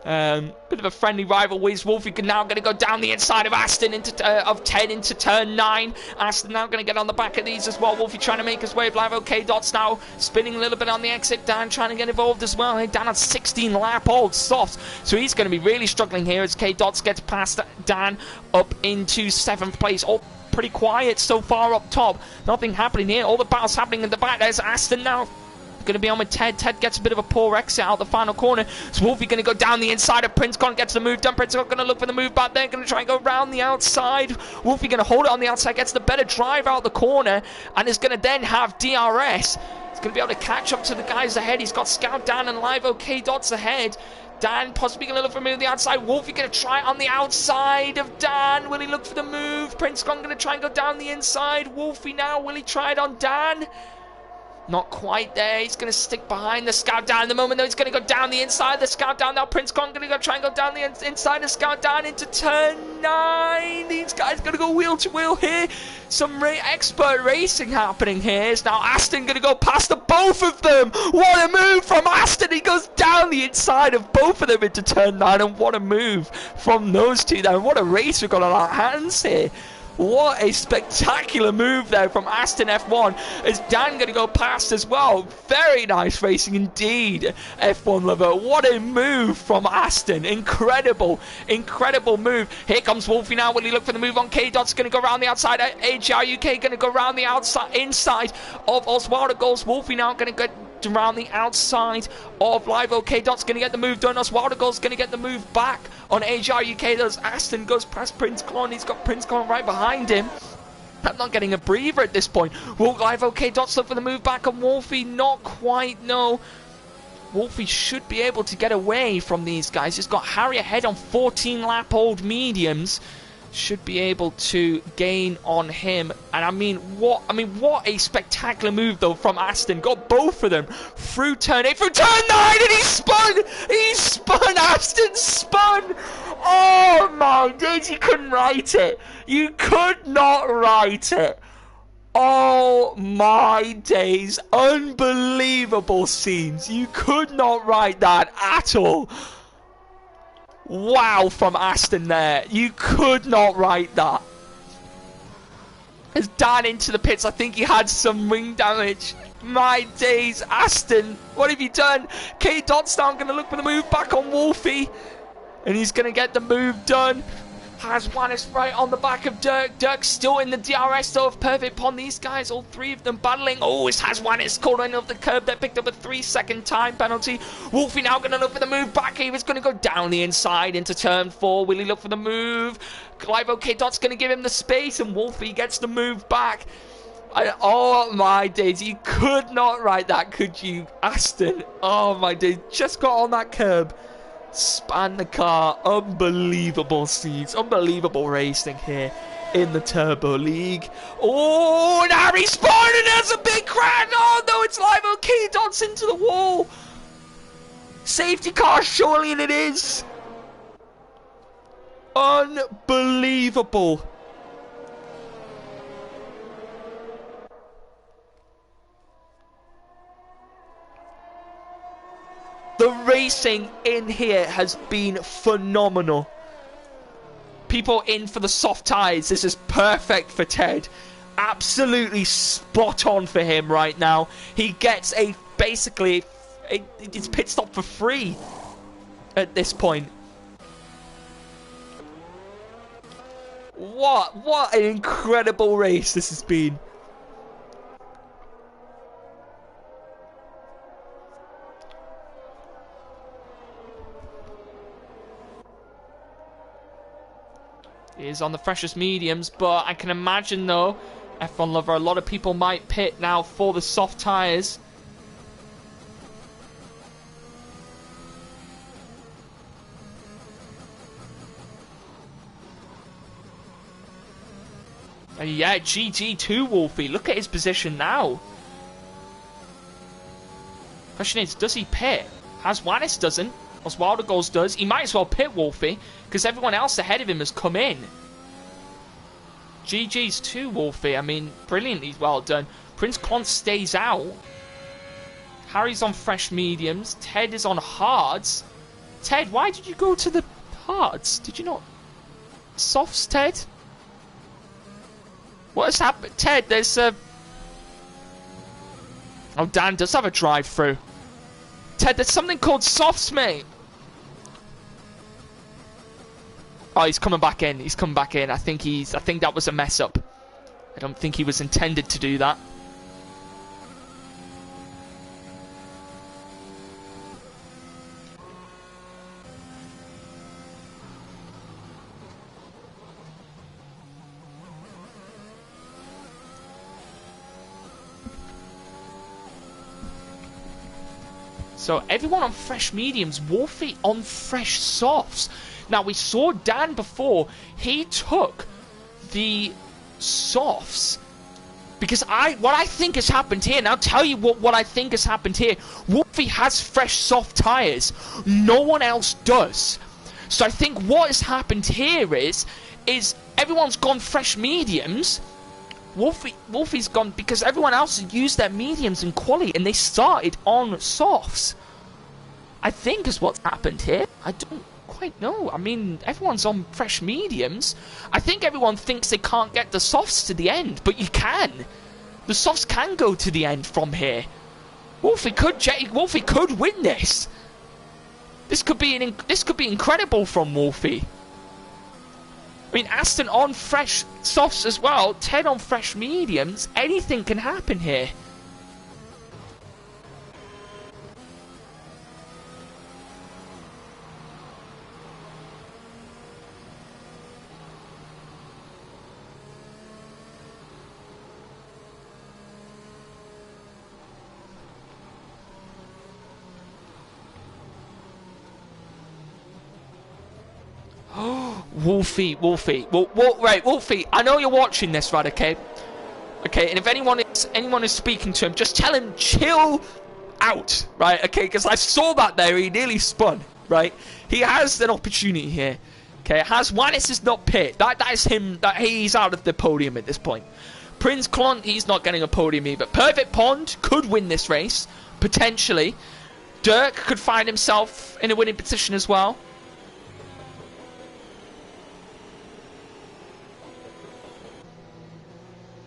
Bit of a friendly rivalry. Wolfie now going to go down the inside of Aston of Ted into turn 9. Aston now going to get on the back of these as well. Wolfie trying to make his way. Live OK Dots now spinning a little bit on the exit. Dan trying to get involved as well. Hey, Dan on 16 lap old soft, so he's going to be really struggling here as K Dots gets past Dan up into 7th place. All pretty quiet so far up top. Nothing happening here. All the battles happening in the back. There's Aston now going to be on with Ted. Ted gets a bit of a poor exit out the final corner. So Wolfie going to go down the inside of Prince Clont, gets the move done. Prince Clont going to look for the move back there, going to try and go around the outside. Wolfie going to hold it on the outside, gets the better drive out the corner, and is going to then have DRS. He's going to be able to catch up to the guys ahead. He's got Scout down and Live OK Dots ahead. Dan possibly going to look for a move on the outside. Wolfie going to try on the outside of Dan. Will he look for the move? Prince Clont going to try and go down the inside. Wolfie now, will he try it on Dan? Not quite there. He's going to stick behind the Scout down. In the moment though, he's going to go down the inside. The Scout down now. Prince Clont going to go try and go down the inside. The Scout down into turn 9. These guys going to go wheel to wheel here. Some expert racing happening here. It's now Aston going to go past the both of them. What a move from Aston. He goes down the inside of both of them into turn 9. And what a move from those two there. What a race we've got on our hands here. What a spectacular move there from Aston F1. Is Dan going to go past as well? Very nice racing indeed, F1 lover. What a move from Aston. Incredible, incredible move. Here comes Wolfie now. Will he look for the move on K-Dot's going to go around the outside. AGR UK going to go around the outside, inside of Oswaldo Goals. Wolfie now going to get around the outside of Live OK. Dot's going to get the move done. Oswaldo Goals going to get the move back on AGR UK. There's Aston goes past Prince Clon. He's got Prince Clon right behind him. I'm not getting a breather at this point. Will Live OK Dots look for the move back on Wolfie? Not quite, no. Wolfie should be able to get away from these guys. He's got Harry ahead on 14 lap old mediums. Should be able to gain on him. And I mean what a spectacular move though from Aston. Got both of them through turn 8, through turn 9, and he spun, Aston spun. Oh my days, you couldn't write it. You could not write it. Oh my days, unbelievable scenes. You could not write that at all. Wow, from Aston there. You could not write that. As Dan into the pits, I think he had some wing damage. My days, Aston, what have you done? K-Dot's now going to look for the move back on Wolfie. And he's going to get the move done. Has Wannis right on the back of Dirk. Dirk still in the DRS though of Perfect Pond. These guys, all three of them battling. Oh, it's Has Wannis caught in off the curb. They picked up a 3-second time penalty. Wolfie now going to look for the move back. He was going to go down the inside into turn 4. Will he look for the move? Live OK Dot's going to give him the space, and Wolfie gets the move back. Oh my days, you could not write that, could you, Aston? Oh my days, just got on that curb. Span the car. Unbelievable scenes, unbelievable racing here in the Turbo League. Oh, and Harry spun, and there's a big crash. Oh no, it's Live OK Dots into the wall. Safety car, surely, and it is. Unbelievable. The racing in here has been phenomenal. People in for the soft tyres. This is perfect for Ted. Absolutely spot on for him right now. He gets basically it's pit stop for free at this point. What an incredible race this has been. He is on the freshest mediums, but I can imagine though, F1 lover, a lot of people might pit now for the soft tyres. And yeah, GG to Wolfie. Look at his position now. Question is, does he pit? Has Wannis doesn't. Oswaldo Goals does. He might as well pit Wolfie, because everyone else ahead of him has come in. GG's to Wolfie. I mean, brilliantly well done. Prince Clon stays out. Harry's on fresh mediums. Ted is on hards. Ted, why did you go to the hards? Did you not? Softs, Ted? What has happened? Ted, there's a... Oh, Dan does have a drive-through. Ted, there's something called softs, mate. Oh, he's coming back in. He's coming back in. I think that was a mess up. I don't think he was intended to do that. So everyone on fresh mediums, Wolfie on fresh softs. Now we saw Dan before, he took the softs because what I think has happened here, and I'll tell you what I think has happened here. Wolfie has fresh soft tyres, no one else does. So I think what has happened here is everyone's gone fresh mediums. Wolfie's gone because everyone else used their mediums in quali and they started on softs. I think is what's happened here. I don't quite quite know. I mean, everyone's on fresh mediums. I think everyone thinks they can't get the softs to the end, but you can. The softs can go to the end from here. Wolfie could win this. This could be incredible from Wolfie. I mean, Aston on fresh softs as well. Ted on fresh mediums. Anything can happen here. Wolfie. Right, Wolfie, I know you're watching this, right, okay? Okay, and if anyone is speaking to him, just tell him, chill out, right, okay? Because I saw that there, he nearly spun, right? He has an opportunity here, okay? Wannis is not pit. That is him, he's out of the podium at this point. Prince Clont, he's not getting a podium either. Perfect Pond could win this race, potentially. Dirk could find himself in a winning position as well.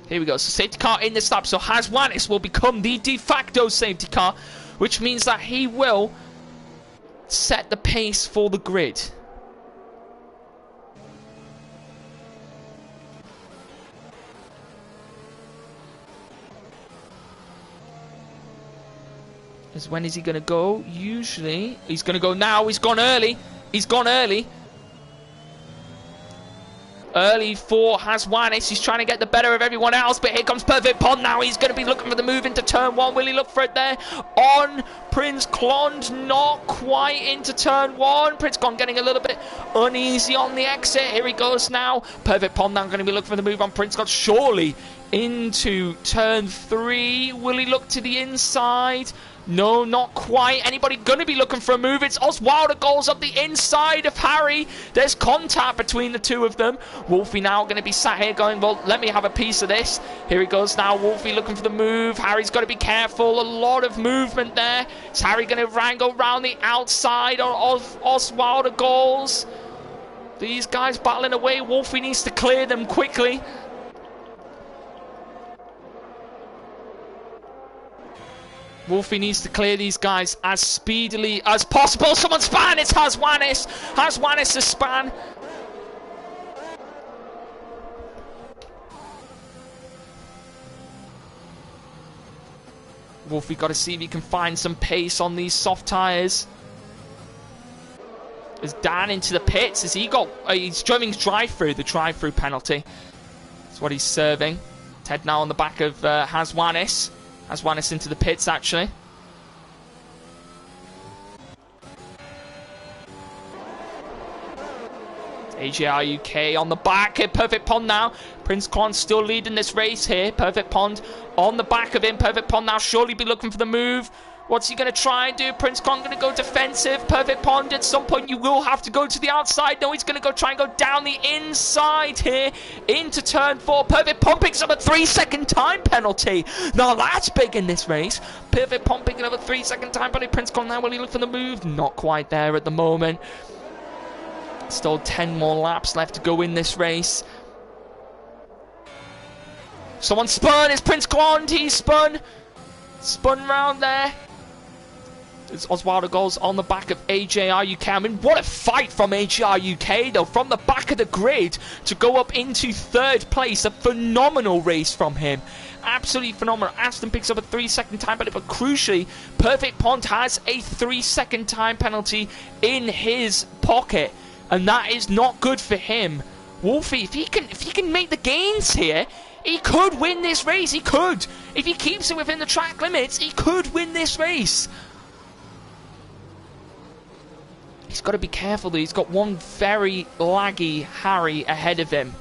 Here we go, so safety car in this lap, so Wannis will become the de facto safety car, which means that he will set the pace for the grid. When is he going to go? Usually, he's going to go now, he's gone early. Early for Wannis. He's trying to get the better of everyone else, but here comes Perfect Pond now. He's going to be looking for the move into turn 1. Will he look for it there? On Prince Clond, not quite into turn 1. Prince Clond getting a little bit uneasy on the exit. Here he goes now. Perfect Pond now going to be looking for the move on Prince Clond. Surely into turn 3. Will he look to the inside? No, not quite. Anybody going to be looking for a move? It's Oswaldo goals up the inside of Harry. There's contact between the two of them. Wolfie now going to be sat here going, well, let me have a piece of this. Here he goes now. Wolfie looking for the move. Harry's got to be careful. A lot of movement there. Is Harry going to wrangle around the outside of Oswaldo goals? These guys battling away. Wolfie needs to clear them quickly. Wolfie needs to clear these guys as speedily as possible. Someone span! It's Wannis. Wannis is span. Wolfie got to see if he can find some pace on these soft tyres. Is Dan into the pits? Has he got... he's driving drive-through, the drive-through penalty. That's what he's serving. Ted now on the back of Wannis. Wannis into the pits, actually. AJR UK on the back here. Perfect Pond now. Prince Clont still leading this race here. Perfect Pond on the back of him. Perfect Pond now surely be looking for the move. What's he going to try and do? Prince Clont going to go defensive. Perfect Pond, at some point you will have to go to the outside. No, he's going to go try and go down the inside here into turn 4. Perfect Pond picks up a 3-second time penalty. Now that's big in this race. Perfect Pond picking up a 3-second time penalty. Prince Clont now, will he look for the move? Not quite there at the moment. Still 10 more laps left to go in this race. Someone spun. It's Prince Clont. He's spun. Spun round there. It's Oswaldo goals on the back of AJR UK. I mean, what a fight from AJR UK, though. From the back of the grid to go up into 3rd place. A phenomenal race from him. Absolutely phenomenal. Aston picks up a 3-second time penalty, but crucially, Perfect Pond has a 3-second time penalty in his pocket. And that is not good for him. Wolfie, if he can make the gains here, he could win this race. He could. If he keeps it within the track limits, he could win this race. He's got to be careful though. He's got one very laggy Harry ahead of him.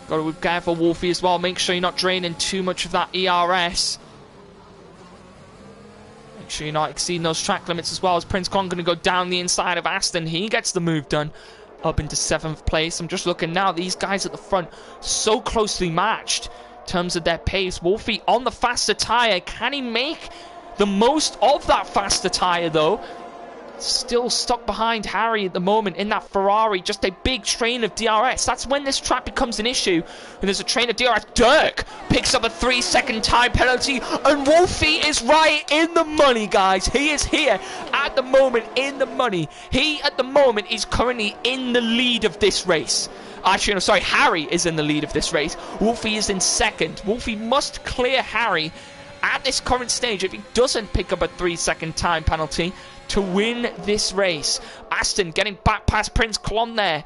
Got to be careful, Wolfie, as well. Make sure you're not draining too much of that ERS. Make sure you're not exceeding those track limits as well. As Prince Clont going to go down the inside of Aston. He gets the move done. Up into 7th place. I'm just looking now. These guys at the front so closely matched in terms of their pace. Wolfie on the faster tyre. Can he make the most of that faster tyre, though. Still stuck behind Harry at the moment in that Ferrari. Just a big train of DRS. That's when this track becomes an issue. When there's a train of DRS. Dirk picks up a 3-second time penalty. And Wolfie is right in the money, guys. He is here at the moment in the money. He, at the moment, is currently in the lead of this race. Actually, no, sorry. Harry is in the lead of this race. Wolfie is in second. Wolfie must clear Harry at this current stage if he doesn't pick up a 3-second time penalty to win this race. Aston getting back past Prince Klon there.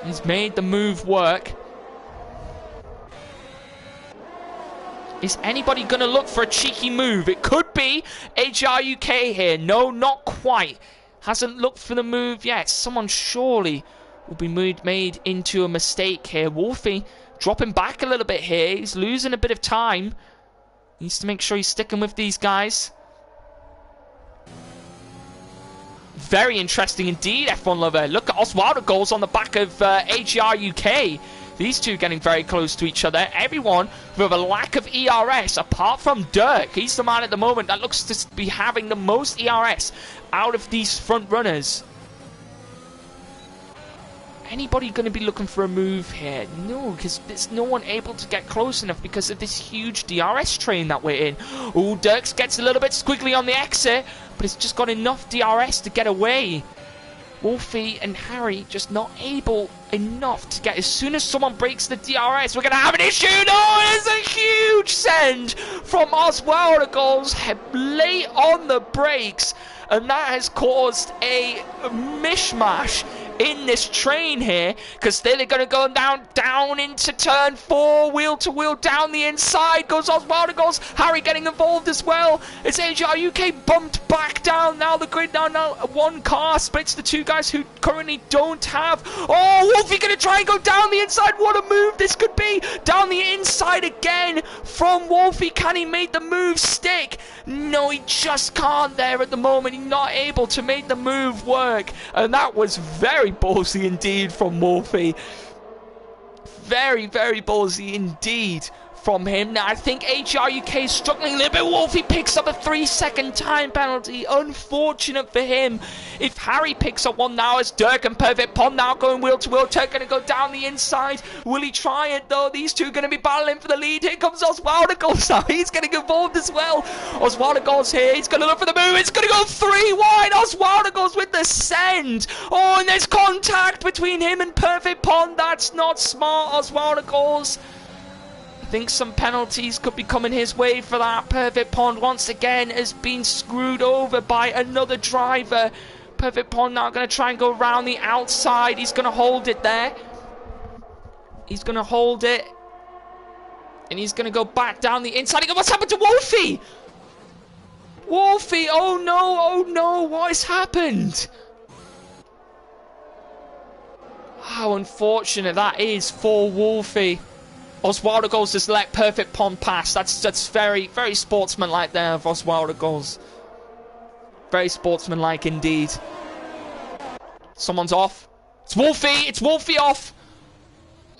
He's made the move work. Is anybody going to look for a cheeky move? It could be HR UK here. No, not quite. Hasn't looked for the move yet. Someone surely will be made into a mistake here. Wolfie dropping back a little bit here. He's losing a bit of time. Needs to make sure he's sticking with these guys. Very interesting indeed, F1 lover. Look at Oswaldo goals on the back of AGR UK. These two getting very close to each other. Everyone with a lack of ERS, apart from Dirk. He's the man at the moment that looks to be having the most ERS out of these front runners. Anybody going to be looking for a move here? No, because there's no one able to get close enough because of this huge DRS train that we're in. Oh, Dirks gets a little bit squiggly on the exit, but it's just got enough DRS to get away. Wolfie and Harry just not able enough to get... As soon as someone breaks the DRS, we're going to have an issue. No, it's a huge send from Oswaldo goals late on the brakes, and that has caused a mishmash in this train here, because they're going to go down into turn 4, wheel to wheel, down the inside goes Oswaldo goes. Harry getting involved as well. It's AGR UK bumped back down. Now the grid now one car splits the two guys who currently don't have. Oh, Wolfie going to try and go down the inside. What a move this could be. Down the inside again from Wolfie. Can he make the move stick? No, he just can't there at the moment. He's not able to make the move work, and that was very ballsy indeed from Wolfie. Very, very ballsy indeed from him. Now I think HR UK is struggling a little bit. Wolfie picks up a 3-second time penalty. Unfortunate for him. If Harry picks up one now, as Dirk and Perfect Pond now going wheel to wheel. Dirk going to go down the inside. Will he try it though? These two going to be battling for the lead. Here comes Oswaldo goals now. He's getting involved as well. Oswaldo goes here. He's going to look for the move. It's going to go 3 wide. Oswaldo goes with the send. Oh, and there's contact between him and Perfect Pond. That's not smart. Oswaldo goes. I think some penalties could be coming his way for that. Perfect Pond once again has been screwed over by another driver. Perfect Pond now going to try and go around the outside. He's going to hold it there. He's going to hold it. And he's going to go back down the inside. What's happened to Wolfie? Wolfie, oh no, what has happened? How unfortunate that is for Wolfie. Oswaldo goals just let Perfect Pond pass. That's very, very sportsmanlike there of Oswaldo goals. Very sportsmanlike indeed. Someone's off. It's Wolfie. It's Wolfie off.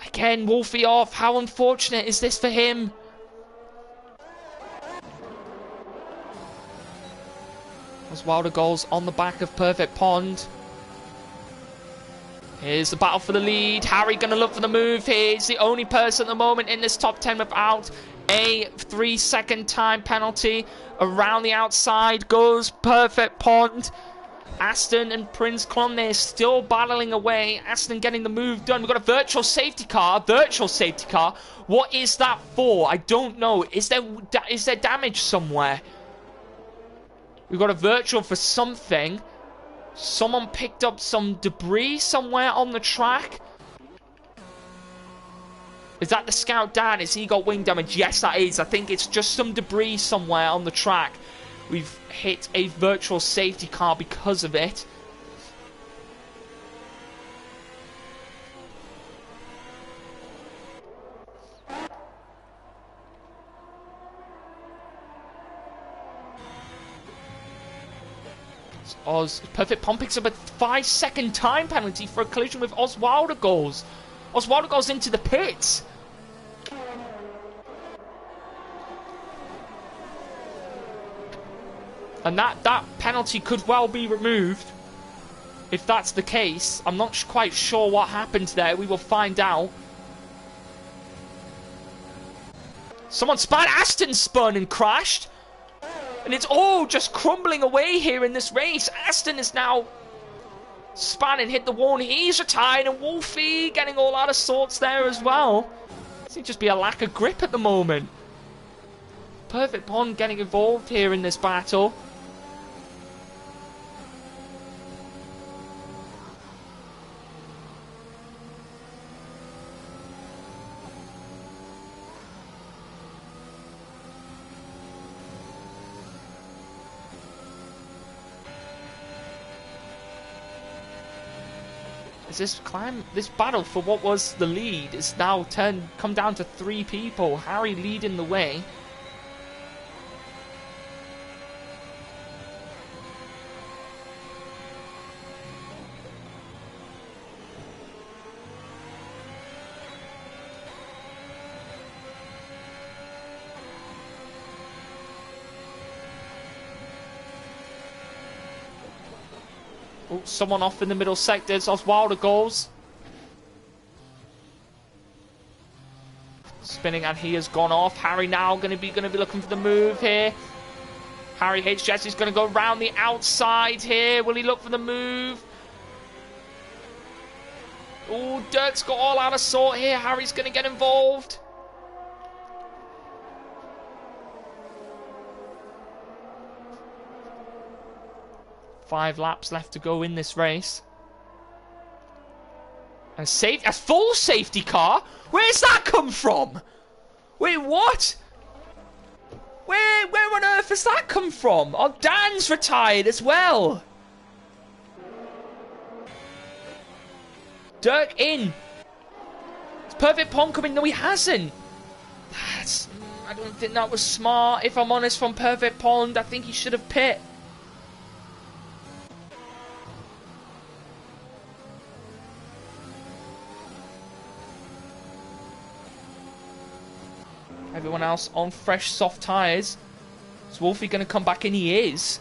Again, Wolfie off. How unfortunate is this for him? Oswaldo goals on the back of Perfect Pond. Here's the battle for the lead. Harry going to look for the move here. He's the only person at the moment in this top 10 without a 3-second time penalty. Around the outside goes Perfect Pond. Aston and Prince Klon, they're still battling away. Aston getting the move done. We've got a virtual safety car. Virtual safety car. What is that for? I don't know. Is there damage somewhere? We've got a virtual for something. Someone picked up some debris somewhere on the track. Is that the Scout Dan? Has he got wing damage? Yes, that is. I think it's just some debris somewhere on the track. We've hit a virtual safety car because of it. Perfect Pond picks up a 5-second time penalty for a collision with Oswaldo goals. Oswaldo goes into the pits. And that penalty could well be removed. If that's the case, I'm not quite sure what happened there. We will find out. Someone spun. Aston spun and crashed. And it's all just crumbling away here in this race. Aston is now spun and hit the wall. And he's retired. And Wolfie getting all out of sorts there as well. Seems to just be a lack of grip at the moment. Perfect Pond getting involved here in this battle. This battle for what was the lead is now come down to 3 people. Harry leading the way. Oh, someone off in the middle sectors. Oswaldo goes. Spinning, and he has gone off. Harry now going to be looking for the move here. Harry H. Jesse's going to go around the outside here. Will he look for the move? Oh, Dirk's got all out of sort here. Harry's going to get involved. Five laps left to go in this race. And a full safety car? Where's that come from? Wait, what? Where on earth has that come from? Oh, Dan's retired as well. Dirk in. It's Perfect Pond coming. No, he hasn't. I don't think that was smart, if I'm honest, from Perfect Pond. I think he should have pit. Everyone else on fresh, soft tyres. Is Wolfie going to come back in? He is.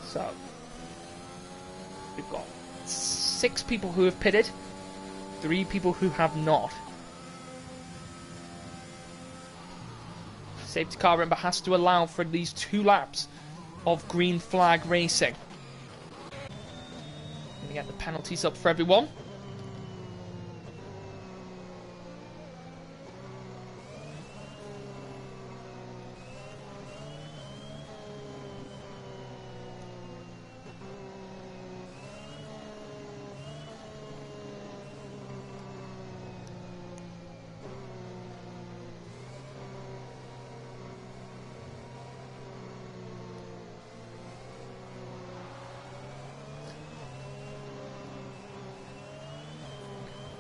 So, we've got 6 people who have pitted, 3 people who have not. Safety car, remember, has to allow for at least 2 laps of green flag racing. Gonna get the penalties up for everyone.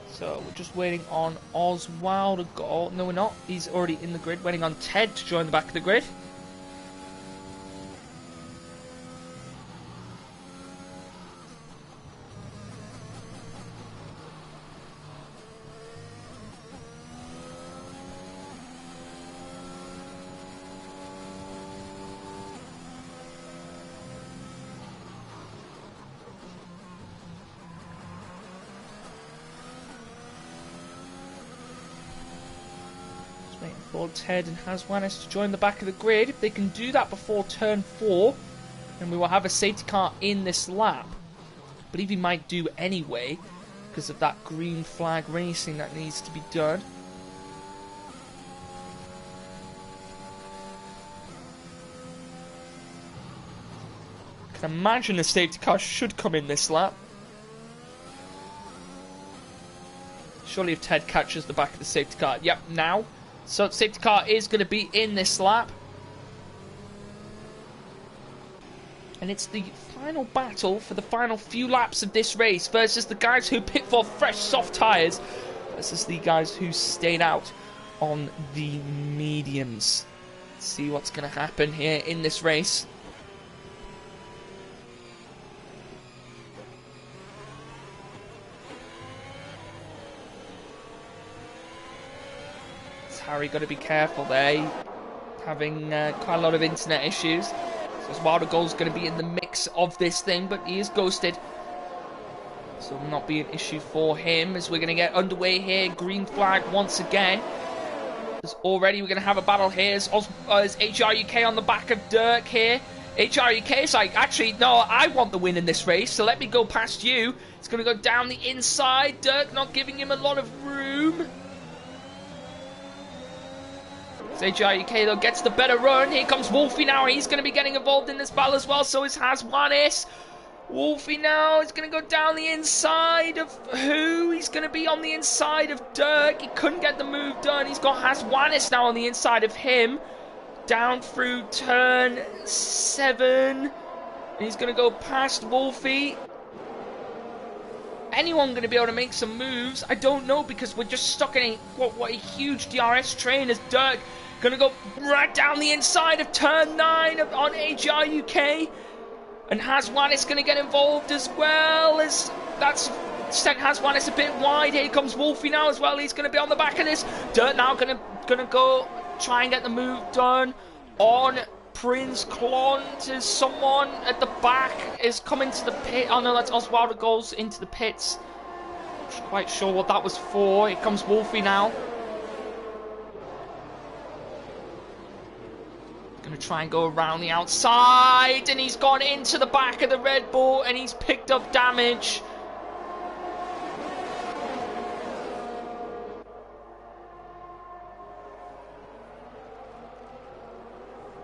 So we're just waiting on Oswald to go. No, we're not. He's already in the grid. Waiting on Ted to join the back of the grid. Ted and Haswanis to join the back of the grid. If they can do that before turn 4, then we will have a safety car in this lap. I believe he might do anyway, because of that green flag racing that needs to be done. I can imagine the safety car should come in this lap. Surely if Ted catches the back of the safety car. Yep, now. So safety car is going to be in this lap. And it's the final battle for the final few laps of this race versus the guys who pit for fresh soft tyres versus the guys who stayed out on the mediums. Let's see what's going to happen here in this race. Is Harry got to be careful there, having quite a lot of internet issues. So his Wilder goal's going to be in the mix of this thing, but he is ghosted. So it will not be an issue for him as we're going to get underway here. Green flag once again. As already we're going to have a battle here as HRUK on the back of Dirk here. HRUK is like, actually, no, I want the win in this race, so let me go past you. It's going to go down the inside. Dirk not giving him a lot of room. HRUK though gets the better run. Here comes Wolfie now. He's going to be getting involved in this battle as well. So is Haswanis. Wolfie now is going to go down the inside of who? He's going to be on the inside of Dirk. He couldn't get the move done. He's got Haswanis now on the inside of him. Down through turn 7. And he's going to go past Wolfie. Anyone going to be able to make some moves? I don't know, because we're just stuck in what a huge DRS train as Dirk going to go right down the inside of turn 9 on HRUK. And Haswanis going to get involved as well, as that's sent Haswanis a bit wide. Here comes Wolfie now as well. He's going to be on the back of this. Dirk now going to go try and get the move done on Prince Clont, as someone at the back is coming to the pit. Oh no, that's Oswaldo goes into the pits. Not quite sure what that was for. Here comes Wolfie now. Going to try and go around the outside, and he's gone into the back of the Red Bull, and he's picked up damage.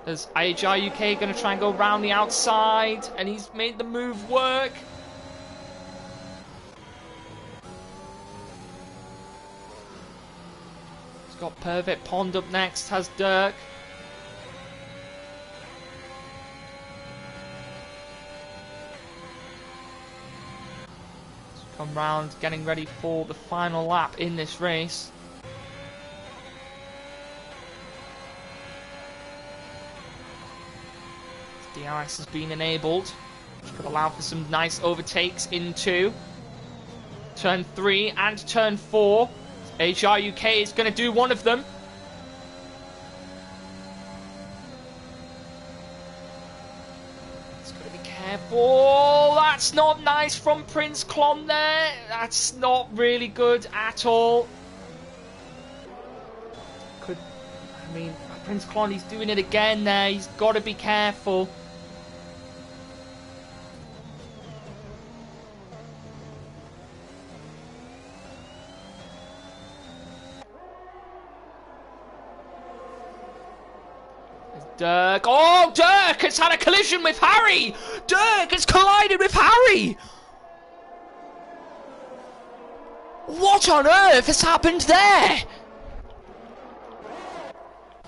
There's HRUK going to try and go around the outside, and he's made the move work. He's got Perfect Pond up next, has Dirk. Come round, getting ready for the final lap in this race. DRS has been enabled, which could allow for some nice overtakes into turn 3 and turn 4. HRUK is going to do one of them. It's got to be careful. That's not nice from Prince Clon there. That's not really good at all. I mean, Prince Clon, he's doing it again there. He's got to be careful. Dirk. Oh, Dirk has had a collision with Harry. Dirk has collided with Harry. What on earth has happened there?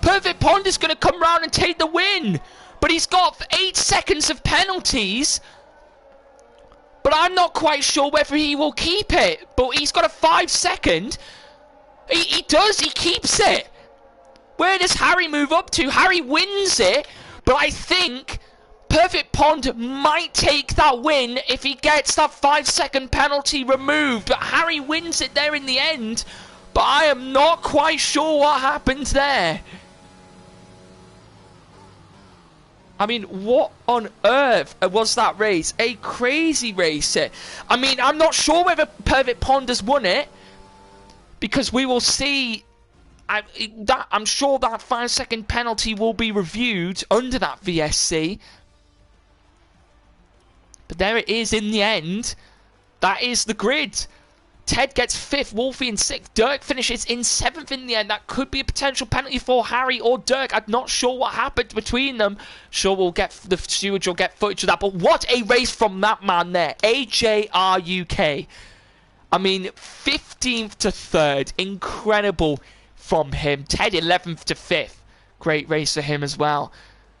Perfect Pond is going to come round and take the win, but he's got 8 seconds of penalties. But I'm not quite sure whether he will keep it. But he's got a 5-second. He does. He keeps it. Where does Harry move up to? Harry wins it, but I think Perfect Pond might take that win if he gets that 5-second penalty removed. But Harry wins it there in the end, but I am not quite sure what happens there. I mean, what on earth was that race? A crazy race. I mean, I'm not sure whether Perfect Pond has won it, because we will see. I'm sure that 5-second penalty will be reviewed under that VSC. But there it is in the end. That is the grid. Ted gets 5th, Wolfie in 6th. Dirk finishes in 7th in the end. That could be a potential penalty for Harry or Dirk. I'm not sure what happened between them. Sure, we'll get the stewards will get footage of that. But what a race from that man there. HRUK. I mean, 15th to 3rd. Incredible from him. Ted 11th to 5th. Great race for him as well.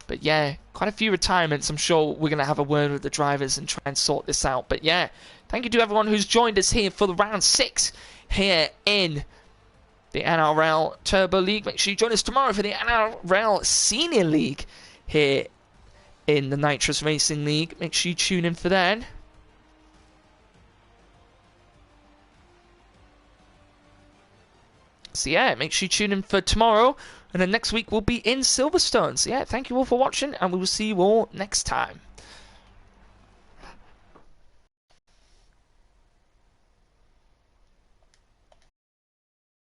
But yeah, quite a few retirements. I'm sure we're going to have a word with the drivers and try and sort this out. But yeah, thank you to everyone who's joined us here for the round 6 here in the NRL Turbo League. Make sure you join us tomorrow for the NRL Senior League here in the Nitrous Racing League. Make sure you tune in for that. So yeah, make sure you tune in for tomorrow. And then next week we'll be in Silverstone. So yeah, thank you all for watching, and we will see you all next time.